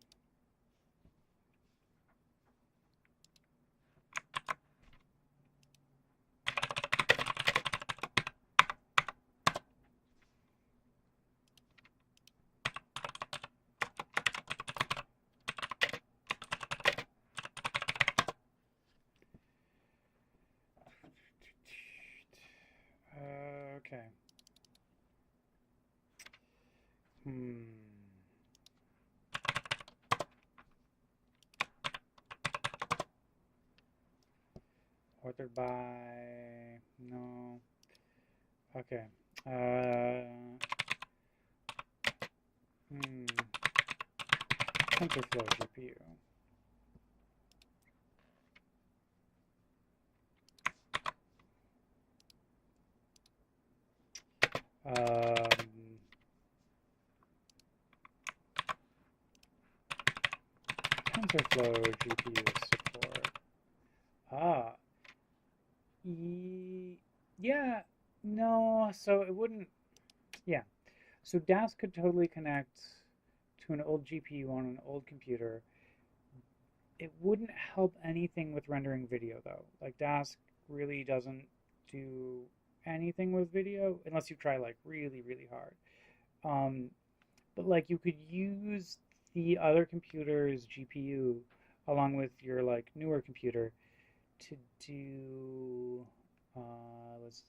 okay. Authored by... No. Okay. TensorFlow GPU. TensorFlow GPU support. Yeah, no, so it wouldn't, yeah. So Dask could totally connect to an old GPU on an old computer. It wouldn't help anything with rendering video though. Like Dask really doesn't do anything with video unless you try like really, really hard. But like you could use the other computer's GPU along with your like newer computer to do let's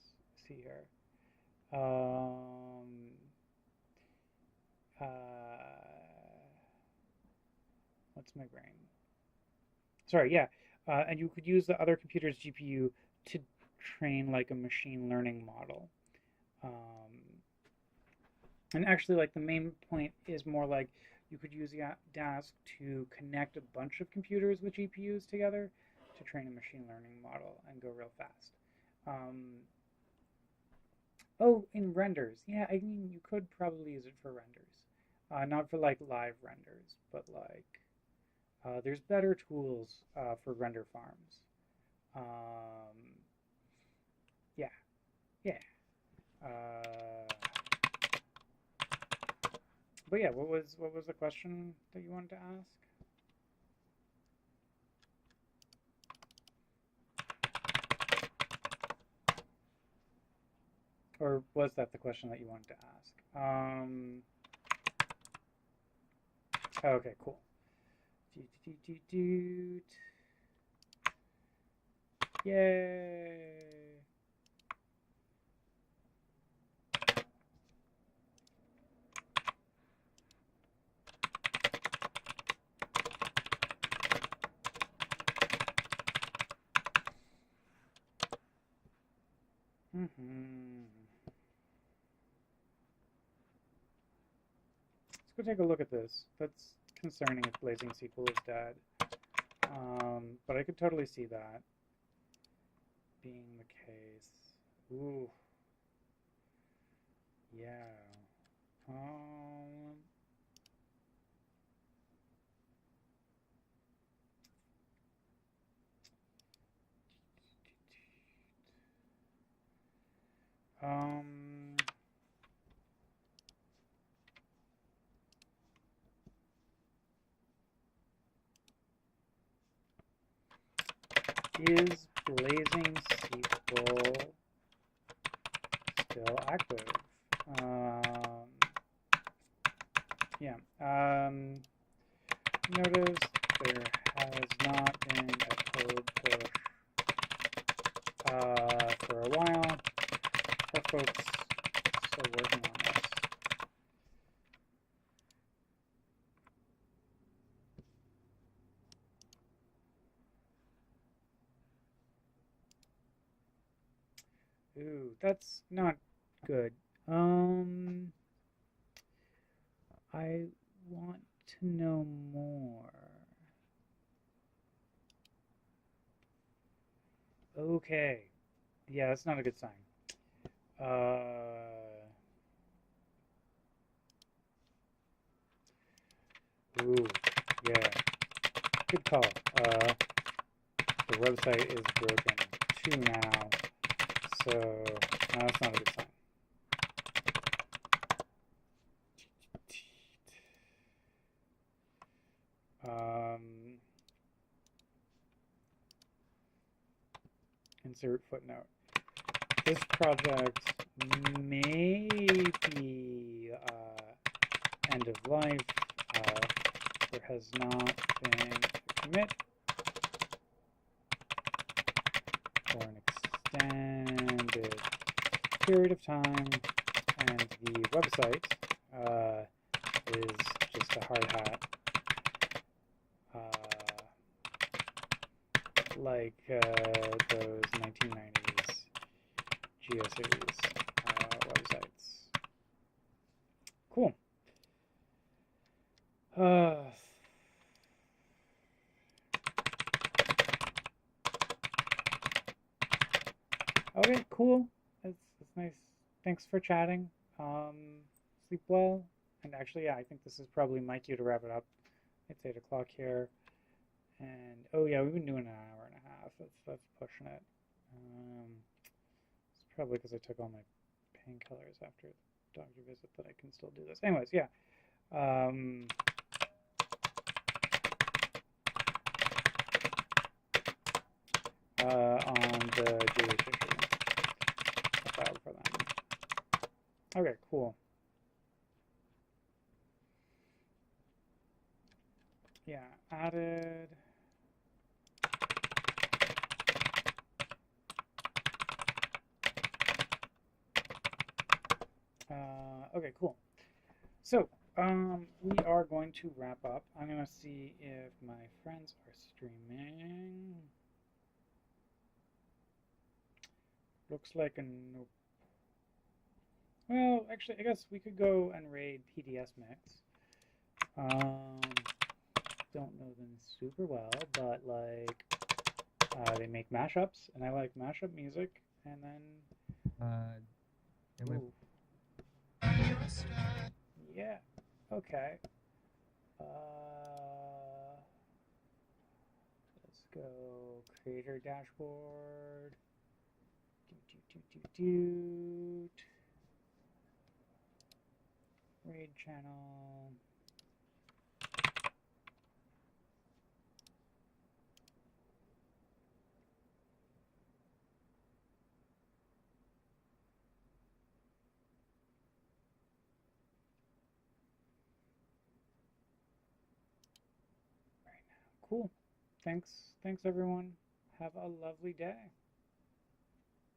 see here. Uh, what's my brain? Sorry, yeah. And you could use the other computer's GPU to train like a machine learning model. And actually, like the main point is more like you could use Dask to connect a bunch of computers with GPUs together to train a machine learning model and go real fast. Oh, in renders. Yeah, I mean, you could probably use it for renders. Not for like live renders, but like there's better tools for render farms. Yeah, yeah. But yeah, what was the question that you wanted to ask? Or was that the question that you wanted to ask? Okay, cool. Yay! Let's go take a look at this. That's concerning if Blazing SQL is dead. But I could totally see that being the case. Ooh. Yeah. Is Blazing SQL still active? Yeah. Notice there has not been a code push for a while. Our folks still working on this. Ooh, that's not good. I want to know more. Okay. Yeah, that's not a good sign. Ooh, yeah. Good call. The website is broken too now. So, no, that's not a good sign. Insert footnote. This project may be end of life. There has not been a commit for an extended period of time, and the website is just a hard hat, like those 1990s GeoCities websites. Cool. Okay, cool. That's nice. Thanks for chatting. Sleep well. And actually, yeah, I think this is probably my cue to wrap it up. It's 8 o'clock here. And, oh yeah, we've been doing an hour and a half. That's pushing it. It's probably because I took all my painkillers after the doctor visit that I can still do this. Anyways, yeah. On the Jewish issue. I filed for them. Okay, cool. Yeah, added. Okay, cool. So, we are going to wrap up. I'm going to see if my friends are streaming. Looks like a nope. Well, actually, I guess we could go and raid PDS Mix. Don't know them super well, but like, they make mashups, and I like mashup music, and then... yeah, okay. Let's go creator dashboard. Raid channel. Right now. Cool. Thanks everyone. Have a lovely day.